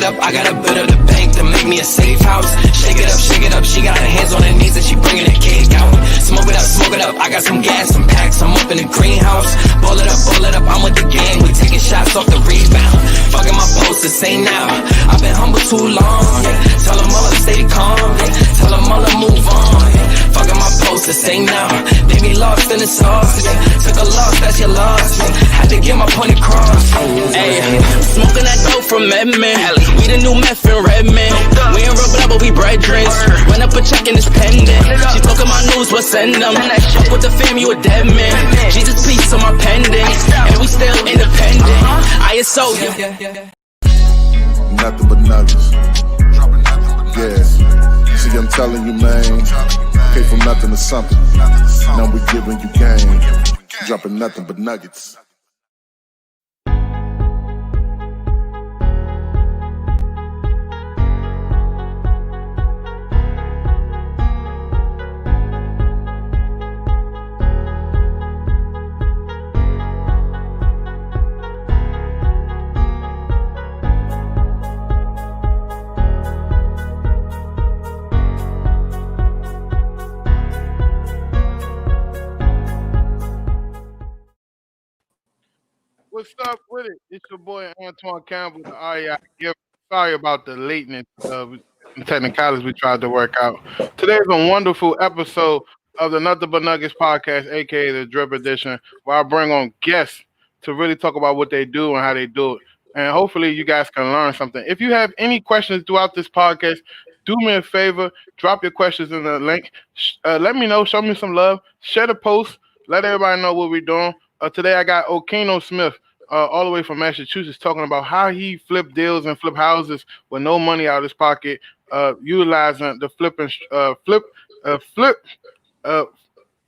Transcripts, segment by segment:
it up, I gotta build up the bank to make me a safe house. Shake it up, she got her hands on her knees and she bringing the cake out. Smoke it up, I got some gas, some packs, I'm up in the greenhouse. Ball it up, I'm with the gang, we taking shots off the rebound. Fucking my post to say now, I've been humble too long, yeah. Tell them all to stay calm, yeah. Tell them all to move on, yeah. Fucking my post to say now, they be lost in the sauce, yeah. Took a loss, that's your loss, yeah. Had to get my point across, hey. Smoking that dope from Edmond, we the new meth in Redmond. We ain't real blood, but we brethren. Run up a check and it's pending. She talking my news, what send them? Fuck with the fam, you a dead man. Jesus peace on my pendant, and we still independent. ISO, nothing but nuggets. Yeah, see, I'm telling you, man, came from nothing to something. Now we giving you game, dropping nothing but nuggets. What's up with it? It's your boy Antoine Campbell. Sorry about the lateness technicalities we tried to work out. Today's a wonderful episode of the Nothing But Nuggets podcast, aka the Drip Edition, where I bring on guests to really talk about what they do and how they do it. And hopefully you guys can learn something. If you have any questions throughout this podcast, do me a favor, drop your questions in the link. Let me know, show me some love, share the post, let everybody know what we're doing. Today I got Okeno Smith, all the way from Massachusetts, talking about how he flipped deals and flip houses with no money out of his pocket, utilizing the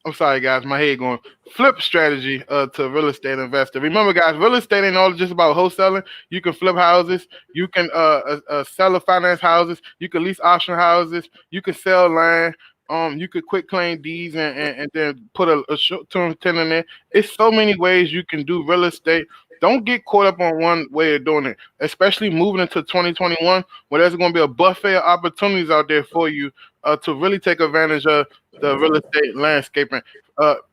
I'm sorry guys, my head going. Flip strategy to real estate investor. Remember guys, real estate ain't all just about wholesaling. You can flip houses, you can sell or finance houses, you can lease auction houses, you can sell land. You could quit claim deeds and then put a short-term tenant in there. It's so many ways you can do real estate. Don't get caught up on one way of doing it, especially moving into 2021, where there's going to be a buffet of opportunities out there for you to really take advantage of the real estate landscaping.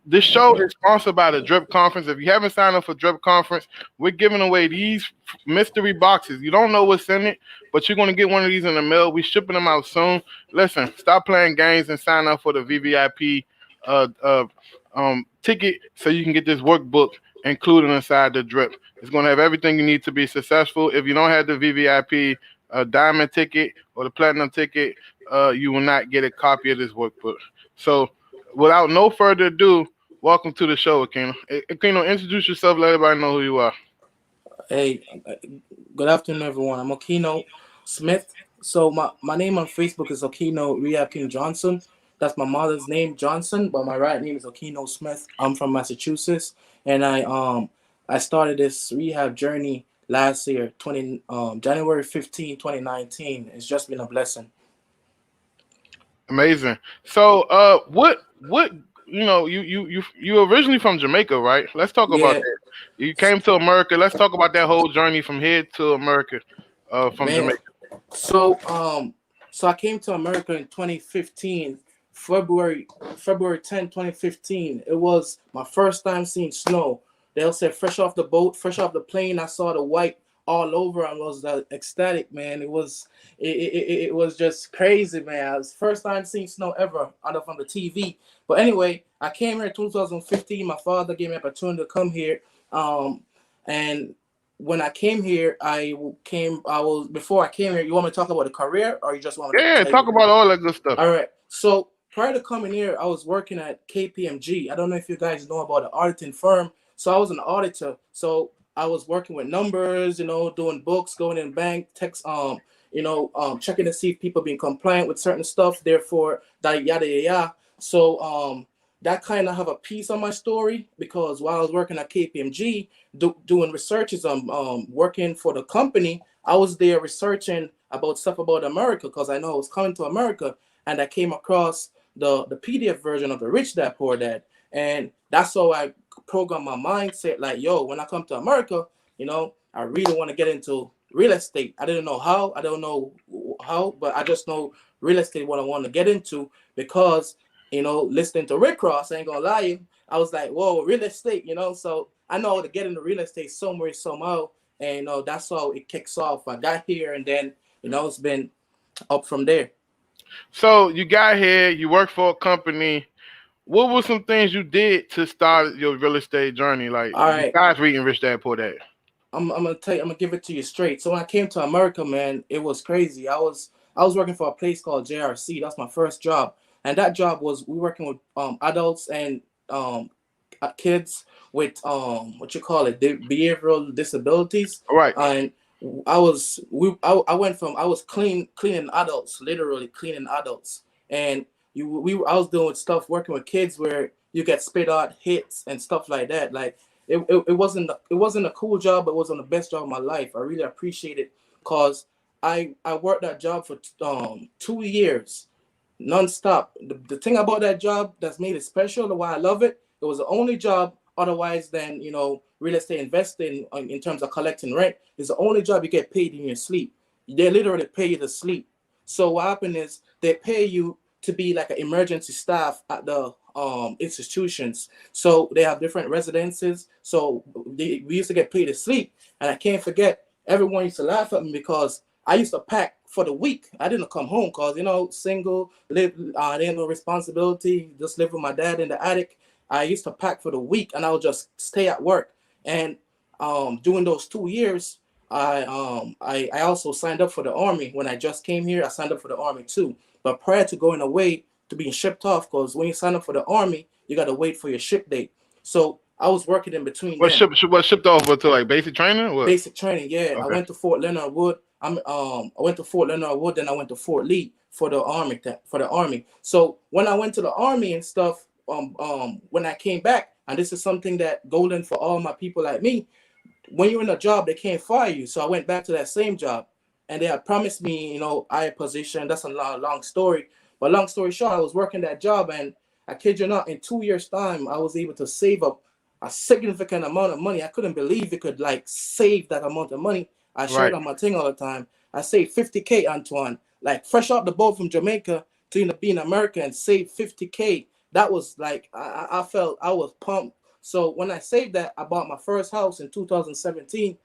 This show is sponsored by the Drip Conference. If you haven't signed up for Drip Conference, we're giving away these mystery boxes. You don't know what's in it, but you're going to get one of these in the mail. We're shipping them out soon. Listen, stop playing games and sign up for the VVIP ticket so you can get this workbook included inside the Drip. It's going to have everything you need to be successful. If you don't have the VVIP diamond ticket or the platinum ticket, you will not get a copy of this workbook. So without no further ado, welcome to the show, Okeno. Okeno, introduce yourself, let everybody know who you are. Hey, good afternoon, everyone. I'm Okeno Smith. So my name on Facebook is Okeno Rehab King Johnson. That's my mother's name, Johnson, but my right name is Okeno Smith. I'm from Massachusetts, and I started this rehab journey last year, January 15, 2019. It's just been a blessing. Amazing. So, what you originally from Jamaica, right? Let's talk about that. You came to America. Let's talk about that whole journey from here to America, from Jamaica. So I came to America in 2015, February 10, 2015. It was my first time seeing snow. They'll say fresh off the boat, fresh off the plane. I saw the white all over. I was ecstatic, man. It was just crazy, man. It was first time seeing snow ever out of on the TV. But anyway, I came here in 2015. My father gave me an opportunity to come here. And when I came here, before I came here, you want me to talk about the career or you just want me to talk about all that good stuff. All right. So prior to coming here, I was working at KPMG. I don't know if you guys know about the auditing firm. So I was an auditor. So I was working with numbers, doing books, going in bank, text, checking to see if people being compliant with certain stuff. Therefore, that yada yada. So that kind of have a piece on my story because while I was working at KPMG, doing researches, working for the company, I was there researching about stuff about America because I know I was coming to America, and I came across the PDF version of the Rich Dad Poor Dad, and that's how I programmed my mindset. Like, yo, when I come to America, I really want to get into real estate. I didn't know how. I don't know how, but I just know real estate what I want to get into because listening to Rick Ross, I ain't gonna lie you, I was like, whoa, real estate, So I know how to get into real estate somewhere somehow, and that's how it kicks off. I got here, and then it's been up from there. So you got here, you worked for a company. What were some things you did to start your real estate journey? Like All right. besides reading Rich Dad Poor Dad. I'm gonna tell you, I'm gonna give it to you straight. So when I came to America, man, it was crazy. I was working for a place called JRC. That's my first job, and that job was we working with adults and kids with what you call it, behavioral disabilities. Right. And I went from I was cleaning adults, literally cleaning adults, and I was doing stuff working with kids where you get spit out hits and stuff like that. Like it wasn't a cool job, but it was on the best job of my life. I really appreciate it because I worked that job for 2 years nonstop. The thing about that job that's made it special, the why I love it, it was the only job otherwise than real estate investing in terms of collecting rent. It's the only job you get paid in your sleep. They literally pay you to sleep. So what happened is they pay you to be like an emergency staff at the institutions. So they have different residences. So we used to get paid to sleep. And I can't forget, everyone used to laugh at me because I used to pack for the week. I didn't come home because, single, live, there ain't no responsibility, just live with my dad in the attic. I used to pack for the week and I would just stay at work. And during those 2 years, I also signed up for the Army. When I just came here, I signed up for the Army too. But prior to going away, to being shipped off, because when you sign up for the Army, you got to wait for your ship date. So I was working in between. What shipped off to like basic training? What? Basic training, yeah. Okay. I went to Fort Leonard Wood. I went to Fort Leonard Wood, then I went to Fort Lee for the Army. So when I went to the Army and stuff, when I came back, and this is something that golden for all my people like me, when you're in a job, they can't fire you. So I went back to that same job, and they had promised me, higher position. That's a long story. But long story short, I was working that job, and I kid you not, in 2 years' time, I was able to save up a significant amount of money. I couldn't believe it could save that amount of money. I share it on my thing all the time. I saved $50K, Antoine. Like fresh off the boat from Jamaica to be in America and save $50K. That was I felt I was pumped. So when I saved that, I bought my first house in 2017.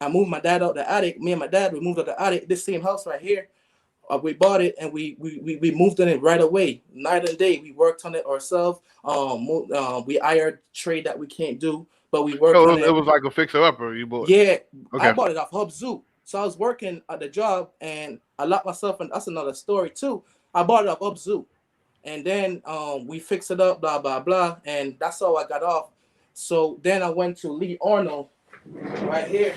I moved my dad out the attic. Me and my dad, we moved out the attic. This same house right here. We bought it and we moved in it right away. Night and day, we worked on it ourselves. We hired trade that we can't do, but we worked on it. It was like a fixer-upper you bought. Yeah, okay. I bought it off Hub Zoo. So I was working at the job and I locked myself, and that's another story too. I bought it off Hub Zoo, and then we fixed it up, blah blah blah, and that's how I got off. So then I went to Lee Arnold, right here.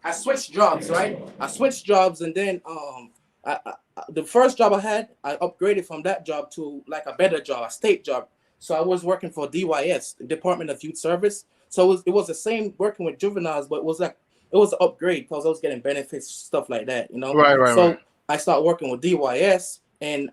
I switched jobs, right? I switched jobs, and then the first job I had, I upgraded from that job to like a better job, a state job. So I was working for DYS, the Department of Youth Service. So it was the same working with juveniles, but it was an upgrade because I was getting benefits, stuff like that, Right. I started working with DYS, and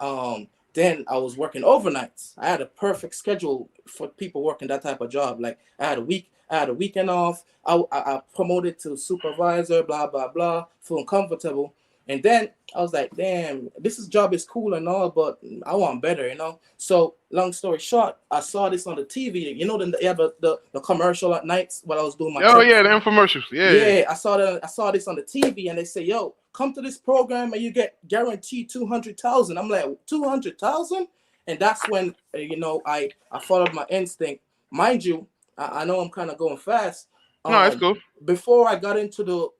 then I was working overnights. I had a perfect schedule for people working that type of job. Like I had a weekend off. I promoted to supervisor, blah, blah, blah, feeling comfortable. And then I was like, damn, job is cool and all, but I want better, So long story short, I saw this on the TV. The commercial at nights while I was doing my yeah, the infomercials. Yeah. I saw this on the TV, and they say, yo, come to this program and you get guaranteed 200,000. I'm like, 200,000? And that's when I followed my instinct. Mind you, I know I'm kind of going fast. No, it's cool. Before I got into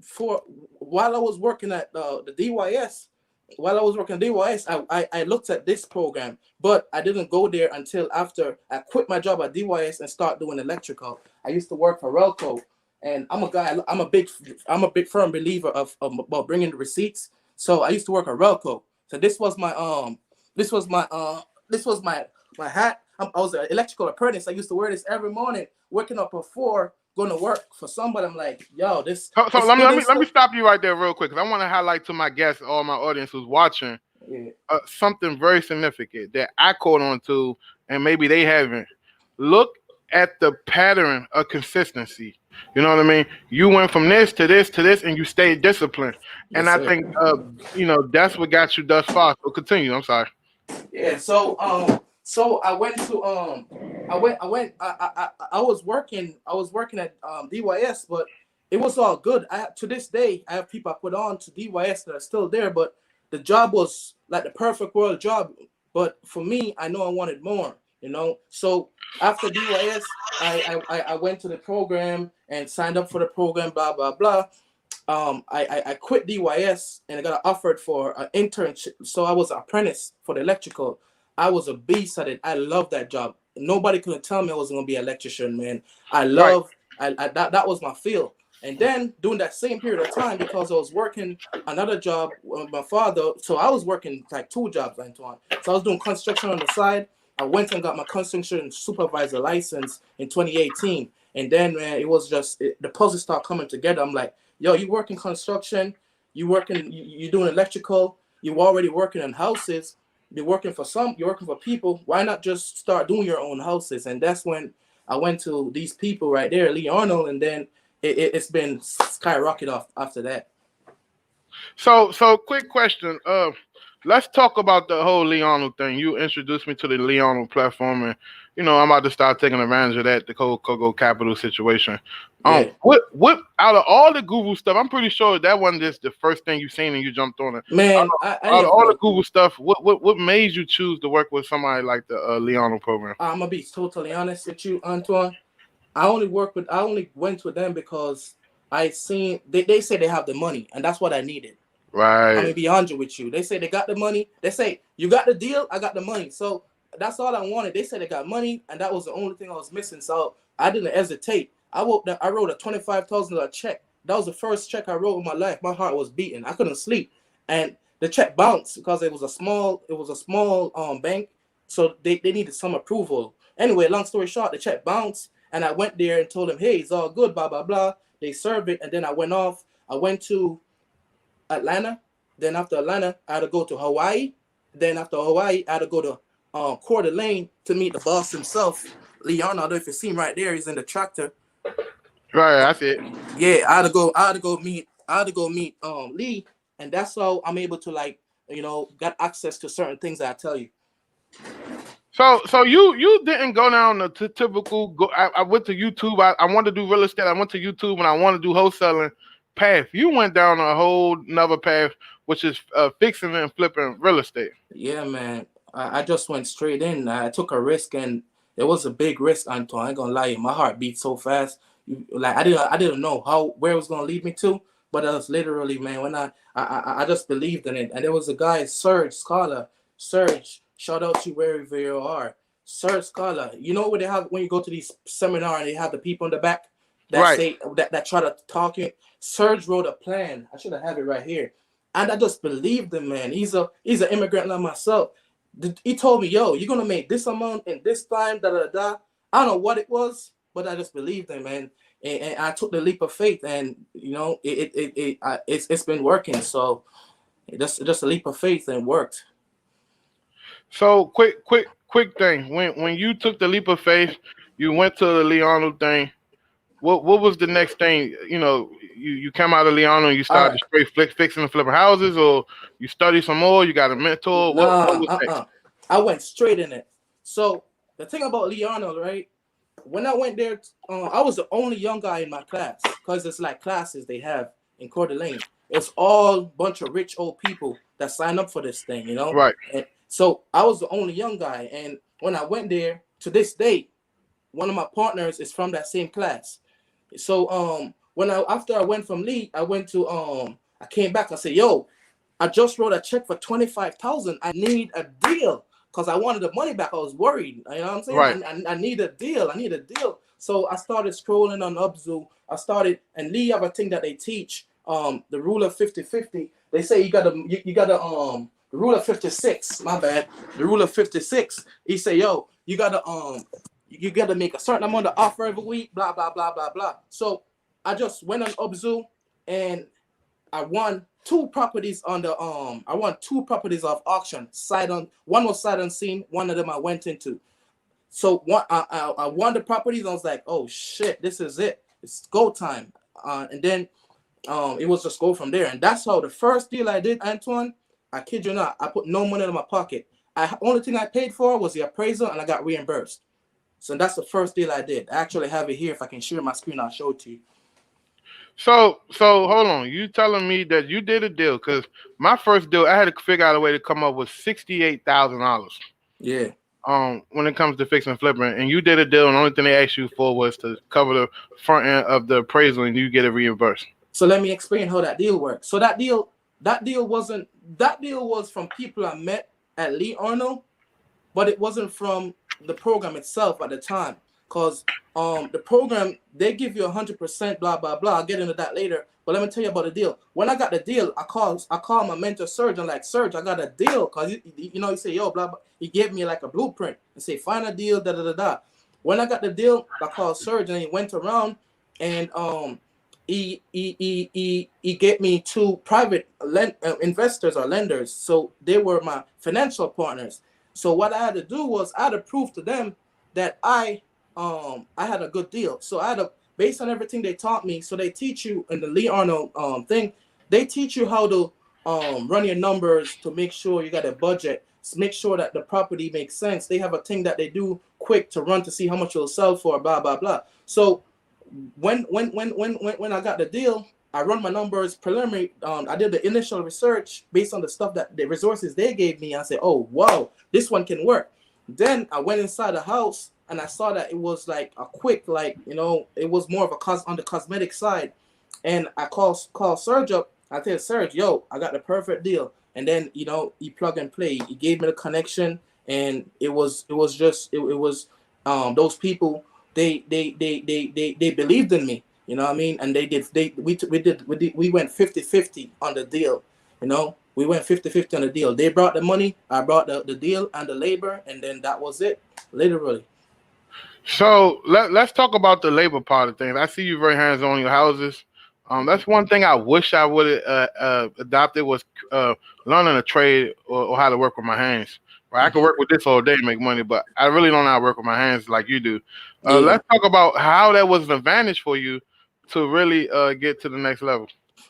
while I was working at the DYS, I looked at this program, but I didn't go there until after I quit my job at DYS and start doing electrical. I used to work for Relco, and I'm a big firm believer of about bringing the receipts. So I used to work at Relco. So this was my hat. I was an electrical apprentice. I used to wear this every morning, waking up at 4, going to work for somebody. I'm like, yo, this. So let me stop you right there real quick, because I want to highlight to my guests, all my audience who's watching, something very significant that I caught on to, and maybe they haven't. Look at the pattern of consistency. You know what I mean? You went from this to this to this, and you stayed disciplined. And Yes, I sir. think, that's what got you thus far. So continue. I'm sorry. Yeah. So I went to I was working at DYS, but it was all good. To this day I have people I put on to DYS that are still there, but the job was like the perfect world job. But for me, I know I wanted more. So after DYS, I went to the program and signed up for the program. Blah blah blah. I quit DYS and I got offered for an internship. So I was an apprentice for the electrical. I was a beast at it. I loved that job. Nobody could tell me I wasn't gonna be an electrician, man. I Right. love that was my field. And then during that same period of time, because I was working another job with my father, so I was working like two jobs, Antoine. So I was doing construction on the side. I went and got my construction supervisor license in 2018. And then, man, it was just the puzzle started coming together. I'm like, yo, you work in construction, you doing electrical, you already working in houses, you're working for people. Why not just start doing your own houses? And that's when I went to these people right there, Lee Arnold, and then it's been skyrocket off after that. So quick question. Let's talk about the whole Leonel thing. You introduced me to the Leonel platform, and I'm about to start taking advantage of that, the Coco Capital situation. Yeah. What out of all the Google stuff, I'm pretty sure that wasn't just the first thing you seen and you jumped on it. Man, Out of all the Google stuff, what made you choose to work with somebody like the Leonel program? I'm gonna be totally honest with you, Antoine. I only went with them because I seen they say they have the money, and that's what I needed. I'm Right. gonna be honest with you. They say they got the money. They say you got the deal. I got the money. So that's all I wanted. They said they got money, and that was the only thing I was missing. So I didn't hesitate. I wrote a $25,000 check. That was the first check I wrote in my life. My heart was beating. I couldn't sleep, and the check bounced because it was a small bank, so they needed some approval. Anyway, long story short, the check bounced, and I went there and told them, hey, it's all good. Blah blah blah. They served it, and then I went off. I went to Atlanta. Then after Atlanta, I had to go to Hawaii. Then after Hawaii, I had to go to Coeur d'Alene to meet the boss himself, Leon. I don't know if you see him right there. He's in the tractor. Right. That's it. Yeah, I had to go meet Lee, and that's how I'm able to got access to certain things that I tell you. So you didn't go down the typical go. I went to YouTube. I wanted to do real estate. I went to YouTube and I wanted to do wholesaling path. You went down a whole nother path, which is fixing and flipping real estate. Yeah, man. I just went straight in. I took a risk, and it was a big risk, Antoine. I ain't gonna lie, my heart beat so fast. Like I didn't know where it was gonna lead me to, but it was literally, man, when I just believed in it. And there was a guy, Serge Scholar. Serge, shout out to you wherever you are. Serge Scholar. You know what they have when you go to these seminar and they have the people in the back that Right. say that try to talk you. Serge wrote a plan. I should have it right here. And I just believed him, man. He's an immigrant like myself. He told me, yo, you're gonna make this amount in this time, da da da. I don't know what it was, but I just believed him, man. And I took the leap of faith, and it's been working. So just a leap of faith and worked. So quick thing. When you took the leap of faith, you went to the Leonel thing. What was the next thing? You come out of Leonel and you started straight fixing and flipping houses, or you study some more. You got a mentor. What was next? I went straight in it. So the thing about Leonel, right? When I went there, I was the only young guy in my class because it's like classes they have in Coeur d'Alene. It's all bunch of rich old people that sign up for this thing, Right. And so I was the only young guy. And when I went there, to this day, one of my partners is from that same class. So after I went from Lee, I went to I came back. I said, yo, I just wrote a check for 25,000. I need a deal. Because I wanted the money back. I was worried. You know what I'm saying? Right. I need a deal. So I started scrolling on Upzoo. And Lee have a thing that they teach, the rule of 50-50. They say you gotta the rule of 56. My bad. The rule of 56. He say, yo, you gotta make a certain amount of offer every week. Blah blah blah blah blah. So I just went on Upzoo and I won two properties on the I won two properties off auction. One was sight unseen, one of them I went into. So one I won the properties. I was like, oh shit, this is it. it's go time. And then it was just go from there. And that's how the first deal I did, Antoine, I kid you not, I put no money in my pocket. Only thing I paid for was the appraisal, and I got reimbursed. So that's the first deal I did. I actually have it here. If I can share my screen, I'll show it to you. So hold on. You telling me that you did a deal? Because my first deal, I had to figure out a way to come up with $68,000. Yeah. When it comes to fixing and flipping, and you did a deal, and the only thing they asked you for was to cover the front end of the appraisal, and you get it reimbursed. So let me explain how that deal works. So that deal was from people I met at Lee Arnold, but it wasn't from the program itself at the time. Because the program, they give you 100%, blah, blah, blah. I'll get into that later. But let me tell you about the deal. When I got the deal, I called my mentor, Serge. I'm like, Serge, I got a deal. Because, he say, yo, blah, blah. He gave me like a blueprint and say, find a deal, da, da, da, da. When I got the deal, I called Serge, and he went around, and he gave me 2 private investors or lenders. So they were my financial partners. So what I had to do was I had to prove to them that I had a good deal. So I had to, based on everything they taught me, so they teach you in the Lee Arnold thing, they teach you how to run your numbers to make sure you got a budget, make sure that the property makes sense. They have a thing that they do quick to run to see how much it'll sell for, blah, blah, blah. So when I got the deal, I run my numbers preliminary. I did the initial research based on the stuff that the resources they gave me. I said, oh, wow, this one can work. Then I went inside the house, and I saw that it was like a quick, like, it was more of on the cosmetic side. And I called Serge up. I tell Serge, yo, I got the perfect deal. And then, he plug and play. He gave me the connection, and it was those people, they believed in me, you know what I mean? And we went 50-50 on the deal, We went 50-50 on the deal. They brought the money, I brought the deal and the labor, and then that was it, literally. So let's talk about the labor part of things. I see you very hands-on in your houses. That's one thing I wish I would have adopted was learning a trade or how to work with my hands. Right? I can work with this all day and make money, but I really don't know how to work with my hands like you do. Let's talk about how that was an advantage for you to really get to the next level.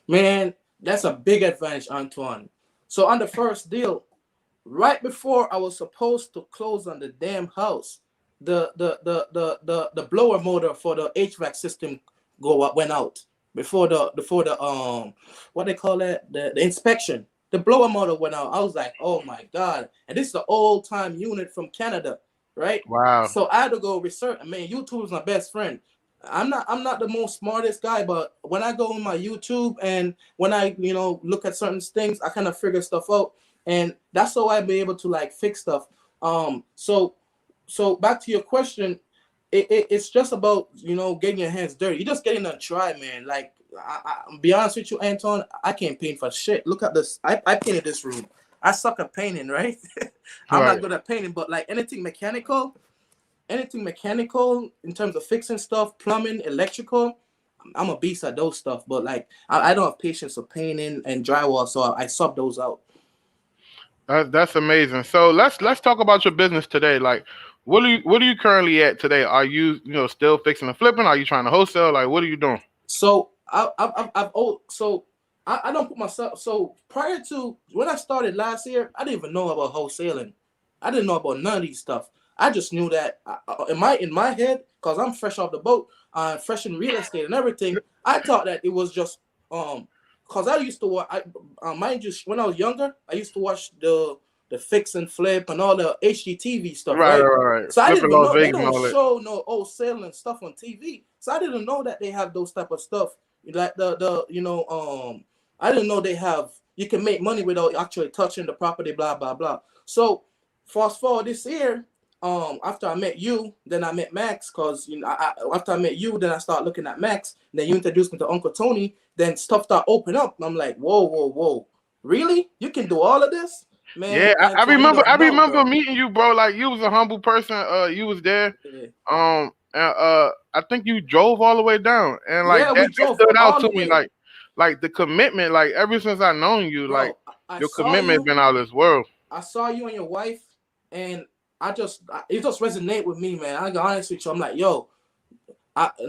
Man, that's a big advantage, Antoine. So on the first deal, right before I was supposed to close on the damn house, the blower motor for the HVAC system went out before the what they call that, the inspection. The blower motor went out. I was like, oh my God. And this is the old time unit from Canada, right? Wow. So I had to go research. Man, YouTube is my best friend. I'm not the most smartest guy, but when I go on my YouTube and when I look at certain things, I kind of figure stuff out, and that's how I'll be able to like fix stuff. So back to your question, it's just about getting your hands dirty. You just getting to try, man. Like I'll be honest with you, Anton, I can't paint for shit. Look at this. I painted this room. I suck at painting, right? I'm not good at painting, but like anything mechanical in terms of fixing stuff, plumbing, electrical, I'm a beast at those stuff. But like I don't have patience for painting and drywall, so I sub those out. That's amazing. So let's talk about your business today. Like, what are you currently at today? Are you still fixing and flipping? Are you trying to wholesale? Like, what are you doing? So I don't put myself. So prior to when I started last year, I didn't even know about wholesaling. I didn't know about none of these stuff. I just knew that in my head, because I'm fresh off the boat, fresh in real estate and everything. I thought that it was just because I used to watch. Mind you, when I was younger, I used to watch the fix and flip and all the HGTV stuff. Right. So I didn't know they don't show no wholesaling stuff on TV. So I didn't know that they have those type of stuff. Like I didn't know they have. You can make money without actually touching the property. Blah blah blah. So fast forward this year. After I met you, then I met Max, because after I met you, then I started looking at Max. Then you introduced me to Uncle Tony. Then stuff started opening up. And I'm like, whoa, really? You can do all of this, man? Yeah, I remember meeting you, bro. Like you was a humble person. You was there. Yeah. I think you drove all the way down, and like that stood out to me. Like the commitment. Like ever since I known you, bro, like your commitment has been out of this world. I saw you and your wife, and it just resonate with me, man. I got honest with you. I'm like, yo,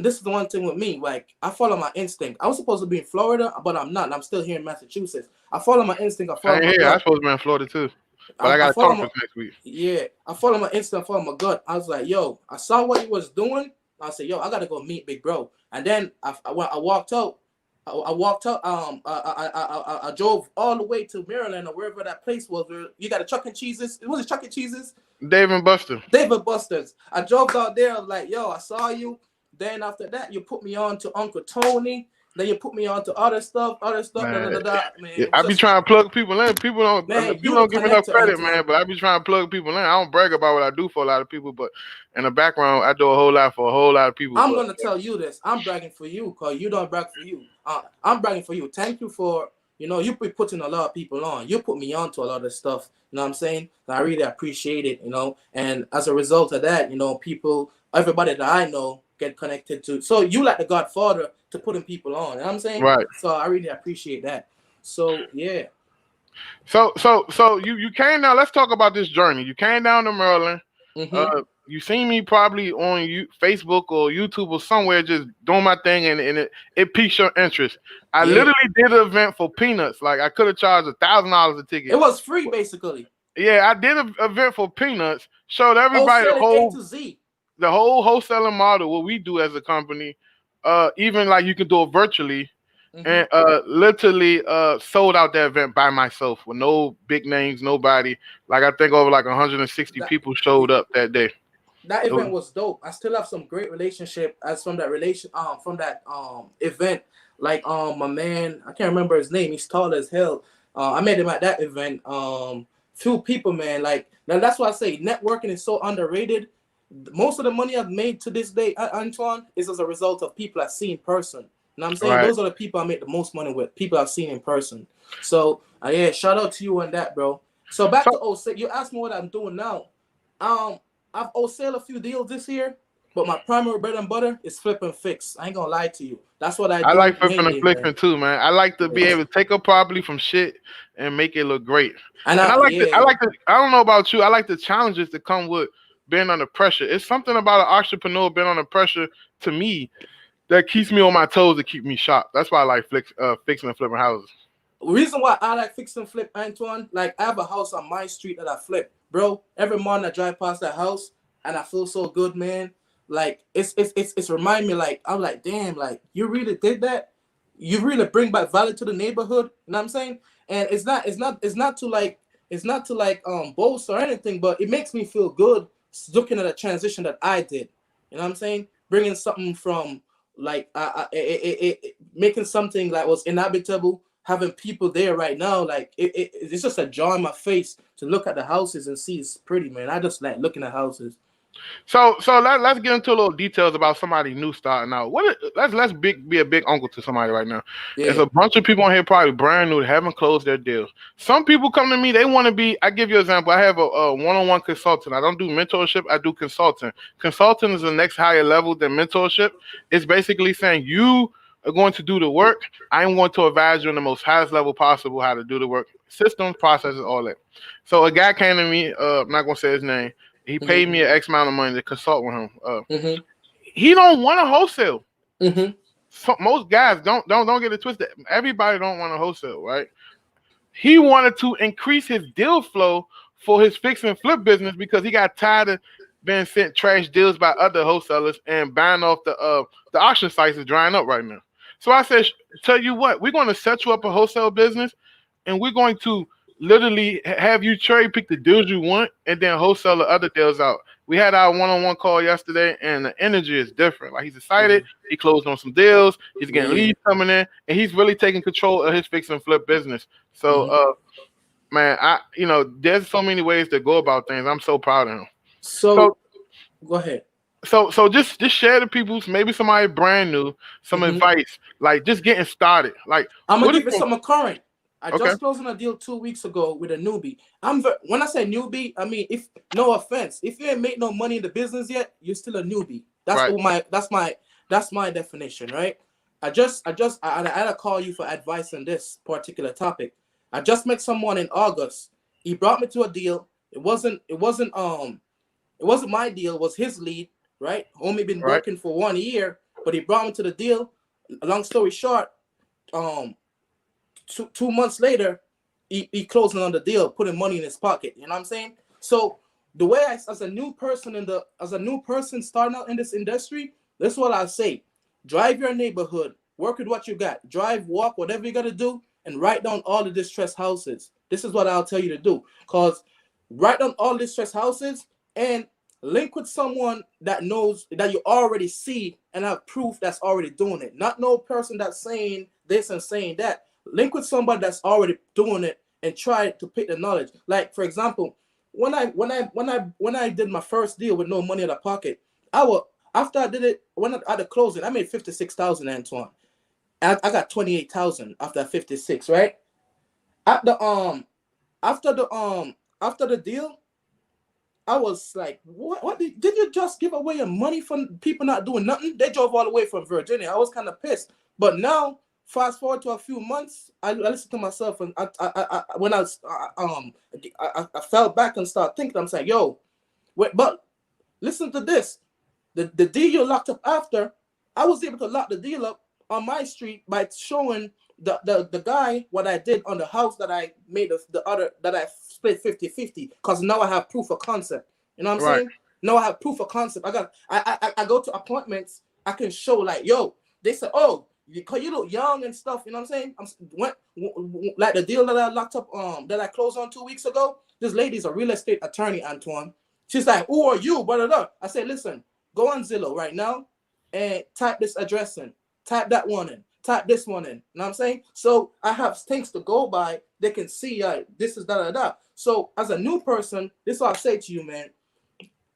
This is the one thing with me. Like, I follow my instinct. I was supposed to be in Florida, but I'm not. I'm still here in Massachusetts. I follow my instinct. I follow Same my here. I'm gut. supposed to be in Florida too, but I I got a follow my conference next week. Yeah. I follow my instinct. I follow my gut. I was like, yo, I saw what he was doing. I said, yo, I gotta go meet big bro. And then when I walked out. I walked out. I drove all the way to Maryland or wherever that place was. Where you got a Chuck and Cheese's. It was a Chuck and Cheese's. Dave and Buster. David Buster's. I drove out there. I was like, yo, I saw you. Then after that, you put me on to Uncle Tony. Then you put me on to other stuff. Man, Yeah, I be trying to plug people in. People don't give me enough credit, man. But I be trying to plug people in. I don't brag about what I do for a lot of people, but in the background, I do a whole lot for a whole lot of people. I'm gonna tell you this. I'm bragging for you, cause you don't brag for you. I'm bragging for you. Thank you for you be putting a lot of people on. You put me on to a lot of stuff. You know what I'm saying? I really appreciate it. And as a result of that, people, everybody that I know get connected to. So you like the Godfather to putting people on. You know what I'm saying? Right. So I really appreciate that. So yeah. So you came down. Let's talk about this journey. You came down to Maryland. Mm-hmm. You seen me probably on Facebook or YouTube or somewhere just doing my thing, and it piqued your interest. I literally did an event for peanuts. Like, I could have charged $1,000 a ticket. It was free, basically. Yeah, I did an event for peanuts. Showed everybody the whole wholesaling model, what we do as a company. Even like you can do it virtually. Mm-hmm. And literally sold out that event by myself with no big names, nobody. Like, I think over like 160 people showed up that day. That event was dope. I still have some great relationship from that event. Like my man, I can't remember his name. He's tall as hell. I met him at that event. Few people, man. Like, now that's why I say networking is so underrated. Most of the money I've made to this day, Antoine, is as a result of people I've seen in person. You know what I'm saying? Right. Those are the people I make the most money with, people I've seen in person. So, shout out to you on that, bro. So back to Wholesaler. You asked me what I'm doing now. I've wholesaled a few deals this year, but my primary bread and butter is flip and fix. I ain't gonna lie to you. That's what I do. I like flipping and flipping too, man. I like to be able to take a property from shit and make it look great. And I don't know about you, I like the challenges that come with being under pressure. It's something about an entrepreneur being under pressure, to me, that keeps me on my toes, to keep me sharp. That's why I like fixing and flipping houses. The reason why I like fix and flip, Antoine, like, I have a house on my street that I flip. Bro, every morning I drive past that house and I feel so good, man. Like, it's remind me, like, I'm like, damn, like, you really did that? You really bring back value to the neighborhood, you know what I'm saying? And it's not to boast or anything, but it makes me feel good looking at a transition that I did. You know what I'm saying? Bringing something from, like, making something that was inhabitable, having people there right now, like, it's just a joy in my face to look at the houses and see it's pretty, man. I just like looking at houses. So let's get into a little details about somebody new starting out. Let's be a big uncle to somebody right now. Yeah. There's a bunch of people on here probably brand new that haven't closed their deals. Some people come to me, they want to be. I give you an example. I have a one-on-one consultant. I don't do mentorship. I do consulting. Consulting is the next higher level than mentorship. It's basically saying you are going to do the work. I'm going to advise you in the most highest level possible how to do the work. Systems, processes, all that. So a guy came to me. I'm not going to say his name. He paid me an X amount of money to consult with him. He don't want to wholesale. So most guys don't get it twisted. Everybody don't want to wholesale, right? He wanted to increase his deal flow for his fix and flip business because he got tired of being sent trash deals by other wholesalers and buying off the auction sites is drying up right now. So I said, tell you what, we're going to set you up a wholesale business, and we're going to literally have you cherry pick the deals you want and then wholesale the other deals out. We had our one-on-one call yesterday, and the energy is different. Like, he's excited. He closed on some deals. He's getting leads coming in, and he's really taking control of his fix and flip business. So, man, there's so many ways to go about things. I'm so proud of him. So go ahead. So just share the people's, maybe somebody brand new, some advice, like just getting started. Like, I'm gonna give you something current. I just closed on a deal 2 weeks ago with a newbie. When I say newbie, I mean, if no offense, if you ain't made no money in the business yet, you're still a newbie. That's my definition, right? I had to call you for advice on this particular topic. I just met someone in August. He brought me to a deal. It wasn't my deal, it was his lead. right? Homie been Right. working for 1 year, but he brought me to the deal. Long story short, 2 months later, he closing on the deal, putting money in his pocket. You know what I'm saying? So the way as a new person starting out in this industry, this is what I'll say. Drive your neighborhood, work with what you got. Drive, walk, whatever you got to do, and write down all the distressed houses. This is what I'll tell you to do. Because write down all distressed houses and link with someone that knows that you already see and have proof that's already doing it. Not no person that's saying this and saying that. Link with somebody that's already doing it and try to pick the knowledge. Like, for example, when I did my first deal with no money in the pocket, after I did it, when at the closing, I made 56,000, Antoine. I got 28,000 after 56, right? At the after the deal, I was like, what did you just give away your money from people not doing nothing? They drove all the way from Virginia. I was kind of pissed. But now, fast forward to a few months, I listened to myself, and when I fell back and started thinking, I'm saying, yo, wait, but listen to this. The deal you locked up after, I was able to lock the deal up on my street by showing the guy what I did on the house that I made the other that I split 50-50, because now I have proof of concept. You know what I'm saying? Now I have proof of concept. I go to appointments, I can show like, yo, they say, oh, because you look young and stuff, you know what I'm saying? Like the deal that I locked up, that I closed on 2 weeks ago, this lady's a real estate attorney, Antoine. She's like, who are you? Blah, blah, blah. I said, listen, go on Zillow right now and type this address in, type that one in, type this one in. You know what I'm saying? So I have things to go by. They can see this is da. So as a new person, this is what I say to you, man.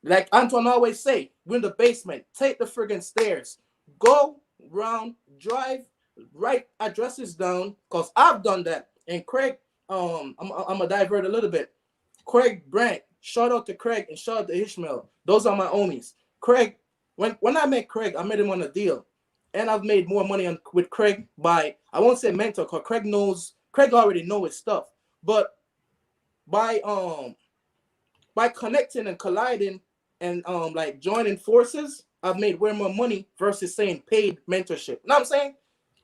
Like Antoine always say, we're in the basement. Take the friggin' stairs. Go round, drive, write addresses down, because I've done that. And Craig, I'm gonna divert a little bit. Craig Brandt, shout out to Craig and shout out to Ishmael. Those are my homies. Craig, when I met Craig, I met him on a deal. And I've made more money with Craig by, I won't say mentor, because Craig already knows his stuff. But by connecting and colliding and like joining forces, I've made way more money versus saying paid mentorship. You know what I'm saying?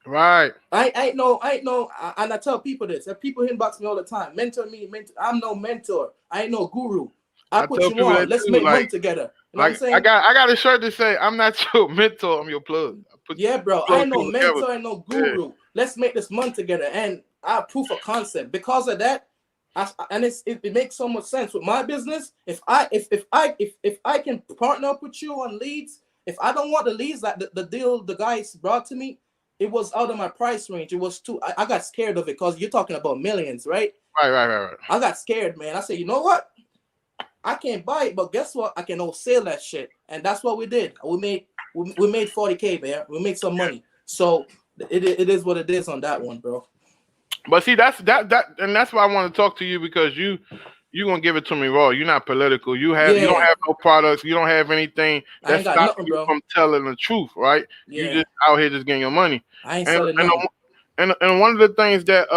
Right. I ain't no, and I tell people this. If people inbox me all the time, mentor me, I'm no mentor. I ain't no guru. I put you on. Let's make money together. You know what I'm saying? I got a shirt to say, I'm not your mentor, I'm your plug. Yeah, bro. I ain't no mentor, I ain't no guru. Yeah. Let's make this money together. And I have proof of concept. Because of that, it makes so much sense with my business. If I can partner up with you on leads, if I don't want the leads, like the deal the guys brought to me, it was out of my price range. It was too. I got scared of it because you're talking about millions, right? Right. I got scared, man. I said, you know what? I can't buy it, but guess what? I can wholesale that shit, and that's what we did. We made 40K, man. We made some money. So it is what it is on that one, bro. But see, that's why I want to talk to you, because you're gonna give it to me raw. You're not political. You don't have no products. You don't have anything that's stopping you from telling the truth, right? Yeah. You just out here just getting your money. I ain't selling nothing. And one of the things that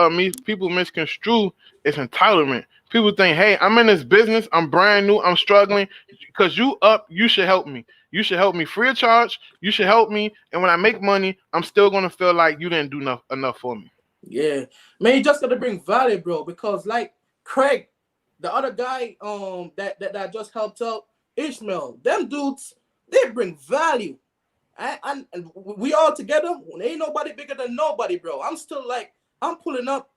people misconstrue is entitlement. People think, hey, I'm in this business, I'm brand new, I'm struggling. Because you should help me. You should help me free of charge. You should help me. And when I make money, I'm still gonna feel like you didn't do enough for me. Yeah, man, you just gotta bring value, bro. Because like Craig, the other guy that just helped out, Ishmael, them dudes, they bring value. And we all together, ain't nobody bigger than nobody, bro. I'm still like, I'm pulling up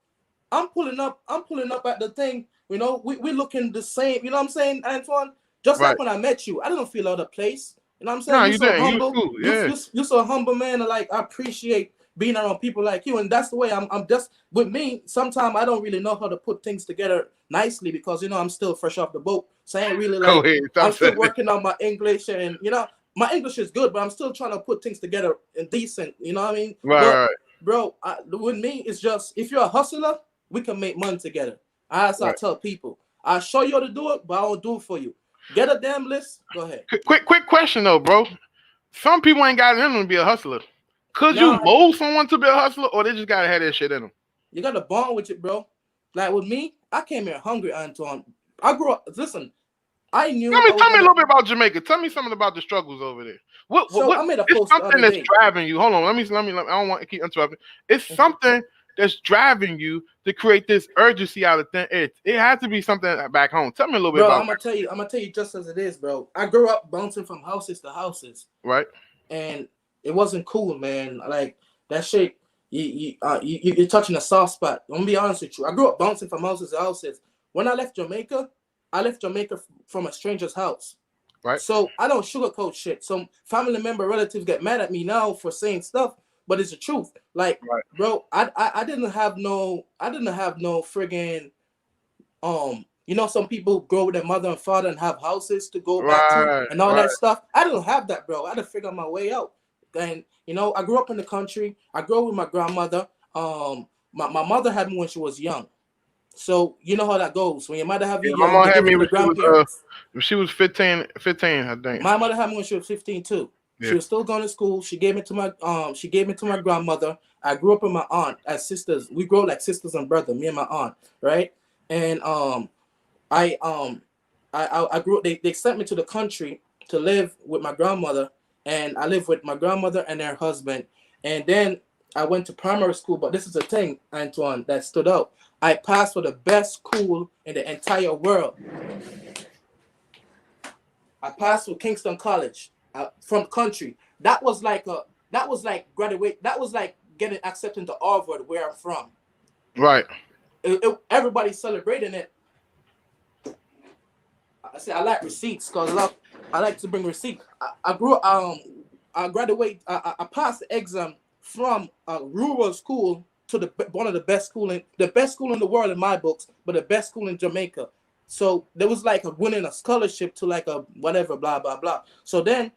at the thing. You know, we looking the same. You know what I'm saying, Antoine? Just like when I met you, I didn't feel out of place. You know what I'm saying? No, you're so humble. Cool. Yeah. You're so humble, man. And like, I appreciate being around people like you. And that's the way I'm just, with me, sometimes I don't really know how to put things together nicely because, you know, I'm still fresh off the boat. So I ain't really like, I'm still working on my English and, you know, my English is good, but I'm still trying to put things together and decent. You know what I mean? Right. Bro, with me, it's just, if you're a hustler, we can make money together. As I tell people, I'll show you how to do it, but I won't do it for you. Get a damn list. Go ahead. Quick question though, bro. Some people ain't got it in them to be a hustler. Could you mold someone to be a hustler, or they just gotta have that shit in them? You gotta bond with it, bro. Like with me, I came here hungry, Antoine. I grew up. Listen, I knew Tell I was me a gonna. little bit about Jamaica. Tell me something about the struggles over there. So I made a it's post the something other that's day. driving you. Hold on, let me. I don't want to keep interrupting. It's something that's driving you to create this urgency out of thin air. It has to be something back home. Tell me a little bit Bro, about I'm gonna tell you just as it is, bro. I grew up bouncing from houses to houses, right. and it wasn't cool, man. Like that shit. You're touching a soft spot. I'm gonna be honest with you. I grew up bouncing from houses to houses. When I left Jamaica from a stranger's house. Right. So I don't sugarcoat shit. Some family member relatives get mad at me now for saying stuff, but it's the truth. Like, Right. bro, I didn't have no friggin' you know, some people grow with their mother and father and have houses to go back to Right. and all Right. that stuff. I don't have that, bro. I had to figure my way out. And you know, I grew up in the country. I grew up with my grandmother. My mother had me when she was young. So you know how that goes. When your mother have you Yeah, my young, mom they had give me it to when the grandparents. she was 15, I think. My mother had me when she was 15 too. Yeah. She was still going to school. She gave me to my grandmother. I grew up with my aunt as sisters. We grew up like sisters and brother, me and my aunt, right? And I grew up. They sent me to the country to live with my grandmother, and I lived with my grandmother and her husband. And then I went to primary school. But this is the thing, Antoine, that stood out. I passed for the best school in the entire world. I passed with Kingston College from country. That was like graduate. That was like getting accepted to Harvard, where I'm from. Right. Everybody's celebrating it. I say I like receipts because I like to bring receipts. I grew up. I graduate. I passed the exam from a rural school to one of the best school in the world in my books, but the best school in Jamaica. So there was like winning a scholarship to like a whatever, blah blah blah. So then